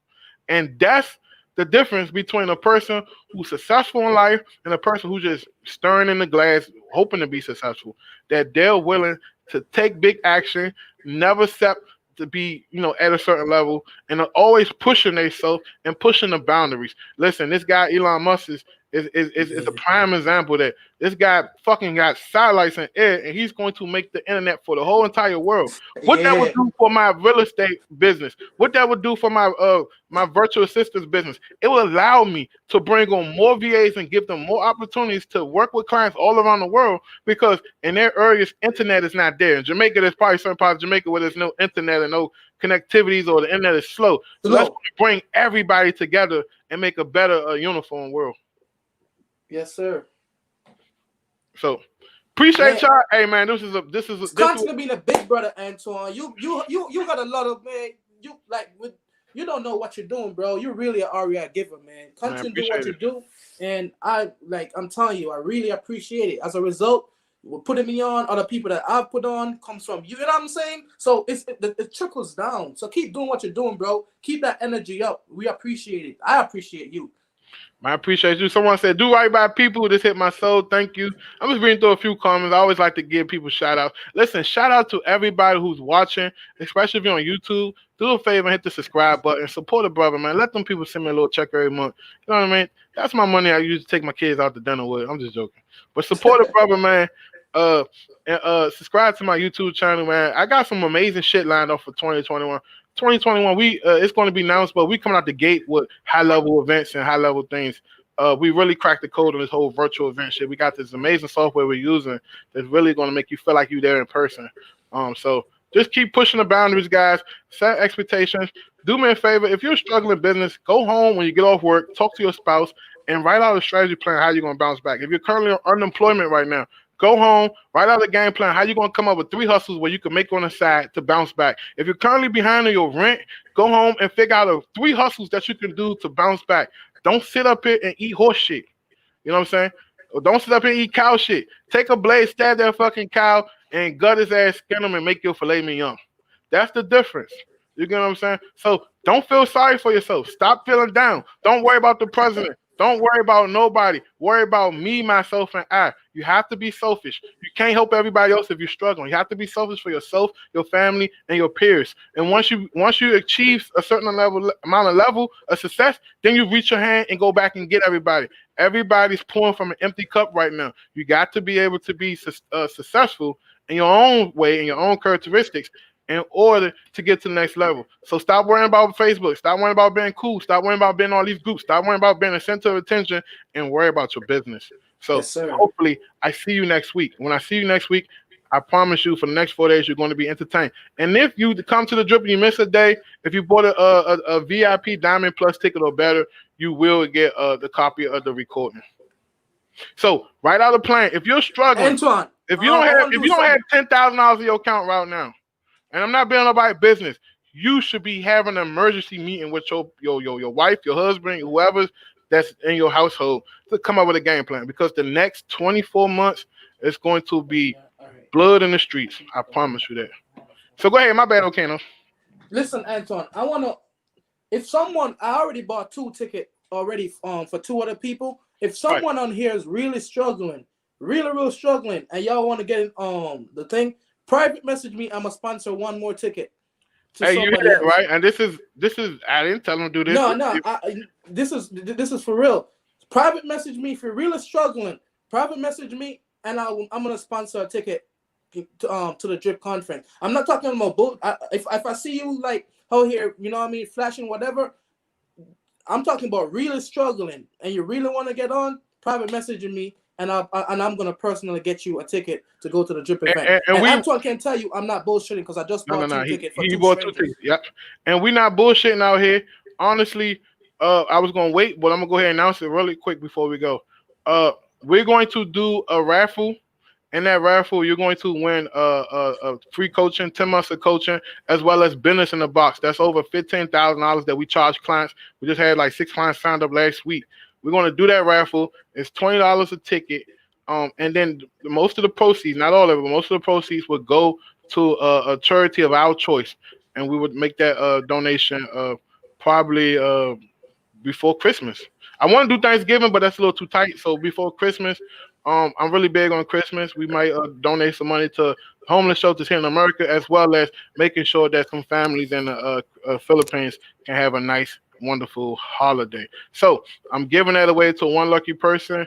And that's the difference between a person who's successful in life and a person who's just stirring in the glass, hoping to be successful, that they're willing to take big action, never accept to be, at a certain level, and are always pushing themselves and pushing the boundaries. Listen, this guy Elon Musk is a prime example that this guy fucking got satellites in air, and he's going to make the internet for the whole entire world. What that would do for my real estate business, what that would do for my virtual assistants business, it will allow me to bring on more VAs and give them more opportunities to work with clients all around the world, because in their areas, internet is not there. In Jamaica, there's probably certain parts of Jamaica where there's no internet and no connectivities, or the internet is slow. So let's bring everybody together and make a better uniform world. Yes, sir. So appreciate y'all. Hey man, this is constantly being a big brother, Antoine. You got a lot of, man. You don't know what you're doing, bro. You're really an REI giver, man. Continue to do what you do, and I'm telling you, I really appreciate it. As a result, we're putting me on. Other people that I've put on comes from you. You know what I'm saying? So it trickles down. So keep doing what you're doing, bro. Keep that energy up. We appreciate it. I appreciate you. I appreciate you. Someone said, do right by people. This hit my soul. Thank you. I'm just reading through a few comments. I always like to give people shout outs. Listen, shout out to everybody who's watching, especially if you're on YouTube. Do a favor and hit the subscribe button. Support a brother, man. Let them people send me a little check every month. You know what I mean? That's my money I use to take my kids out to dinner with. I'm just joking. But support a brother, man. And subscribe to my YouTube channel, man. I got some amazing shit lined up for 2021. 2021, it's going to be announced, but we coming out the gate with high-level events and high-level things. We really cracked the code on this whole virtual event shit. We got this amazing software we're using that's really going to make you feel like you're there in person. So just keep pushing the boundaries, guys. Set expectations. Do me a favor. If you're struggling business, go home when you get off work, talk to your spouse, and write out a strategy plan how you're going to bounce back. If you're currently on unemployment right now, go home, write out a game plan. How you going to come up with 3 hustles where you can make on the side to bounce back? If you're currently behind on your rent, go home and figure out 3 hustles that you can do to bounce back. Don't sit up here and eat horse shit. You know what I'm saying? Or don't sit up here and eat cow shit. Take a blade, stab that fucking cow, and gut his ass, skin him, and make your filet mignon. That's the difference. You get what I'm saying? So don't feel sorry for yourself. Stop feeling down. Don't worry about the president. Don't worry about nobody. Worry about me, myself, and I. You have to be selfish. You can't help everybody else if you're struggling. You have to be selfish for yourself, your family, and your peers. And once you achieve a certain amount of success, then you reach your hand and go back and get everybody. Everybody's pouring from an empty cup right now. You got to be able to be successful in your own way, in your own characteristics, in order to get to the next level. So stop worrying about Facebook. Stop worrying about being cool. Stop worrying about being in all these groups. Stop worrying about being a center of attention, and worry about your business. So hopefully I see you next week. When I see you next week, I promise you for the next 4 days, you're going to be entertained. And if you come to the drip and you miss a day, if you bought a VIP Diamond Plus ticket or better, you will get the copy of the recording. So write out a plan. If you're struggling, Antoine, if you don't have $10,000 in your account right now, and I'm not being nobody's business, you should be having an emergency meeting with your wife, your husband, whoever that's in your household to come up with a game plan, because the next 24 months is going to be blood in the streets. I promise you that. So go ahead. My bad, Okeno. Listen, Antoine, I already bought 2 tickets already for 2 other people. If someone on here is really struggling, really struggling, and y'all want to get the thing, private message me. I'm gonna sponsor 1 more ticket. Hey, you hear that, right? And this is. I didn't tell them to do this. No. This is for real. Private message me if you're really struggling. Private message me, and I'm gonna sponsor a ticket to the drip conference. I'm not talking about if I see you like here, you know what I mean, flashing whatever. I'm talking about really struggling, and you really want to get on. Private messaging me. And I'm gonna personally get you a ticket to go to the drip event. And Antoine can tell you I'm not bullshitting because I just bought 2 tickets. He bought 2 tickets. Yep. And we're not bullshitting out here. Honestly, I was gonna wait, but I'm gonna go ahead and announce it really quick before we go. We're going to do a raffle. In that raffle, you're going to win a free coaching, 10 months of coaching, as well as business in the box. That's over $15,000 that we charge clients. We just had like 6 clients signed up last week. We're going to do that raffle. It's $20 a ticket. And then most of the proceeds, not all of it, but most of the proceeds would go to a charity of our choice. And we would make that donation probably before Christmas. I want to do Thanksgiving, but that's a little too tight. So before Christmas, I'm really big on Christmas. We might donate some money to homeless shelters here in America, as well as making sure that some families in the Philippines can have a nice wonderful holiday. So I'm giving that away to one lucky person.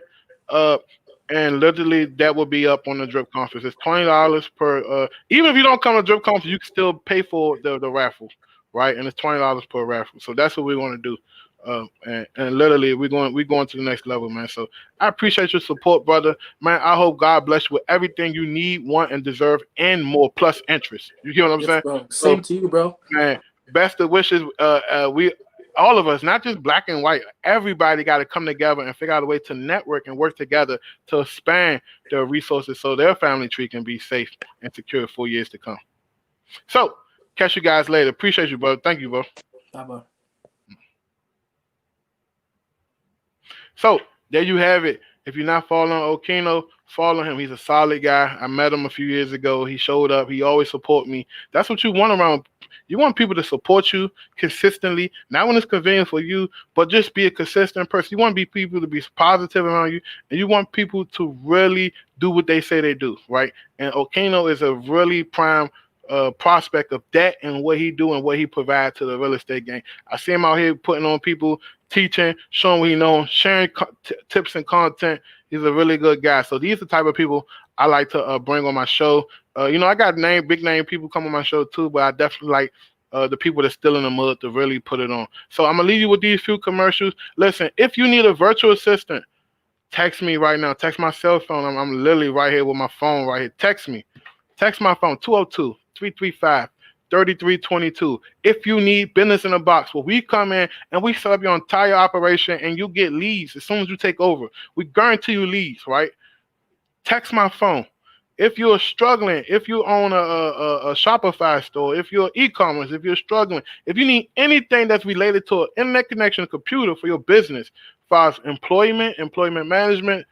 And literally that will be up on the Drip Conference. It's $20 per. Even if you don't come to Drip Conference, you can still pay for the raffle, right? And it's $20 per raffle. So that's what we want to do. And literally we're going to the next level, man. So I appreciate your support, brother. Man, I hope God bless you with everything you need, want, and deserve, and more, plus interest. You hear what I'm saying? Bro. Same to you, bro. Man, best of wishes. We all of us, not just black and white, everybody got to come together and figure out a way to network and work together to expand their resources so their family tree can be safe and secure for years to come. So, catch you guys later. Appreciate you, bro. Thank you, bro. Bye-bye. So, there you have it. If you're not following Okeno, follow him. He's a solid guy. I met him a few years ago. He showed up. He always support me. That's what you want around. You want people to support you consistently, not when it's convenient for you, but just be a consistent person. You want people to be positive around you, and you want people to really do what they say they do, right? And Okeno is a really prime prospect of that and what he do and what he provide to the real estate game. I see him out here putting on people, teaching, showing what he knows, sharing tips and content. He's a really good guy. So these are the type of people I like to bring on my show. I got big name people come on my show too, but I definitely like the people that's still in the mud to really put it on. So I'm going to leave you with these few commercials. Listen, if you need a virtual assistant, text me right now. Text my cell phone. I'm literally right here with my phone right here. Text me. Text my phone, 202-335-3322. If you need business in a box, where we come in and we set up your entire operation and you get leads as soon as you take over. We guarantee you leads, right? Text my phone. If you're struggling, if you own a Shopify store, if you're e-commerce, if you're struggling, if you need anything that's related to an internet connection, computer for your business, as far as employment management,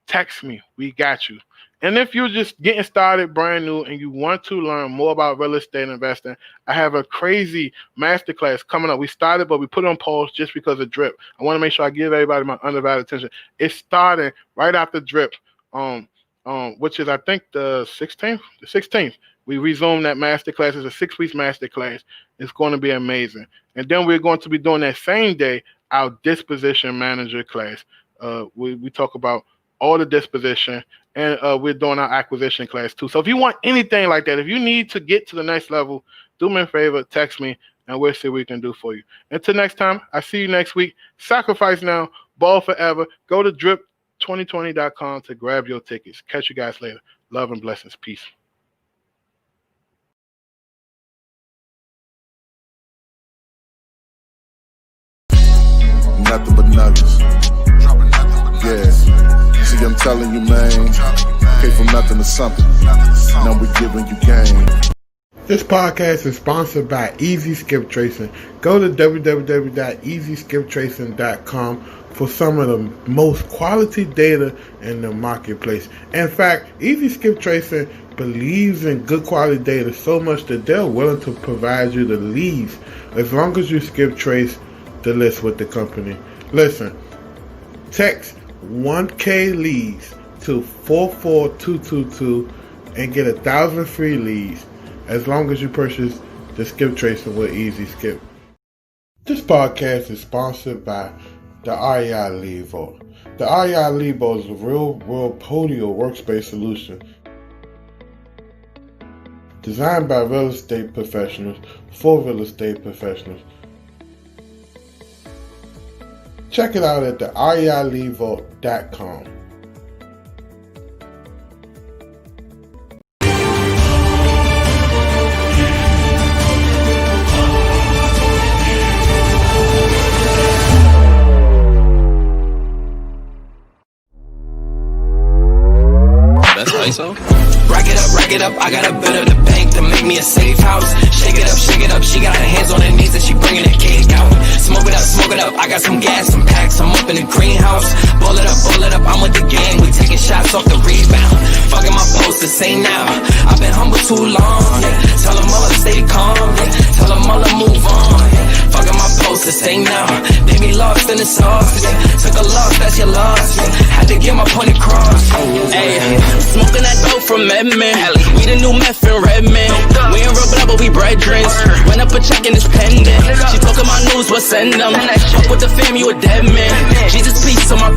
text me. We got you. And if you're just getting started brand new and you want to learn more about real estate investing, I have a crazy masterclass coming up. We started, but we put it on pause just because of Drip. I want to make sure I give everybody my undivided attention. It's starting right after Drip, which is, I think, the 16th. The 16th. We resume that masterclass. It's a 6 weeks masterclass. It's going to be amazing. And then we're going to be doing that same day our disposition manager class. We talk about all the disposition, and we're doing our acquisition class too. So if you want anything like that, if you need to get to the next level, do me a favor, text me, and we'll see what we can do for you. Until next time, I see you next week. Sacrifice now, ball forever. Go to drip2020.com to grab your tickets. Catch you guys later. Love and blessings. Peace. Nothing but nuggets. Yeah. See, I'm telling you, man, came from nothing to something. Now we're giving you game. This podcast is sponsored by Easy Skip Tracing. Go to www.easyskiptracing.com for some of the most quality data in the marketplace. In fact, Easy Skip Tracing believes in good quality data so much that they're willing to provide you the leads as long as you skip trace the list with the company. Listen, text 1K leads to 44222 and get 1,000 free leads as long as you purchase the skip tracing with Easy Skip. This podcast is sponsored by the REI Lead Vault. The REI Lead Vault is a real-world Podio workspace solution designed by real estate professionals for real estate professionals. Check it out at the reileadvault.com. That's ISO. Rack it up, I got a bit of the bank to make me a safe house. Shake it up, she got her hands on her knees and she bringing the cake out. Smoke it up, I got some gas, some packs, I'm up in the greenhouse. Ball it up, I'm with the gang, we taking shots off the rebound. Fucking my posters, say now, I've been humble too long, yeah. Tell them all to stay calm, yeah. Tell them all to move on, yeah. Fucking my posters, say now, they be lost in the sauce, yeah. Took a loss, that's your loss, yeah. Had to get my point across, ayy. Smoking that dope from Edmond, we the new meth in Redmond. We ain't real blood, but we brethren. Run up a check and it's pending. She talking my new knows what send them. Fuck with the fam, you a dead man. Jesus, please on my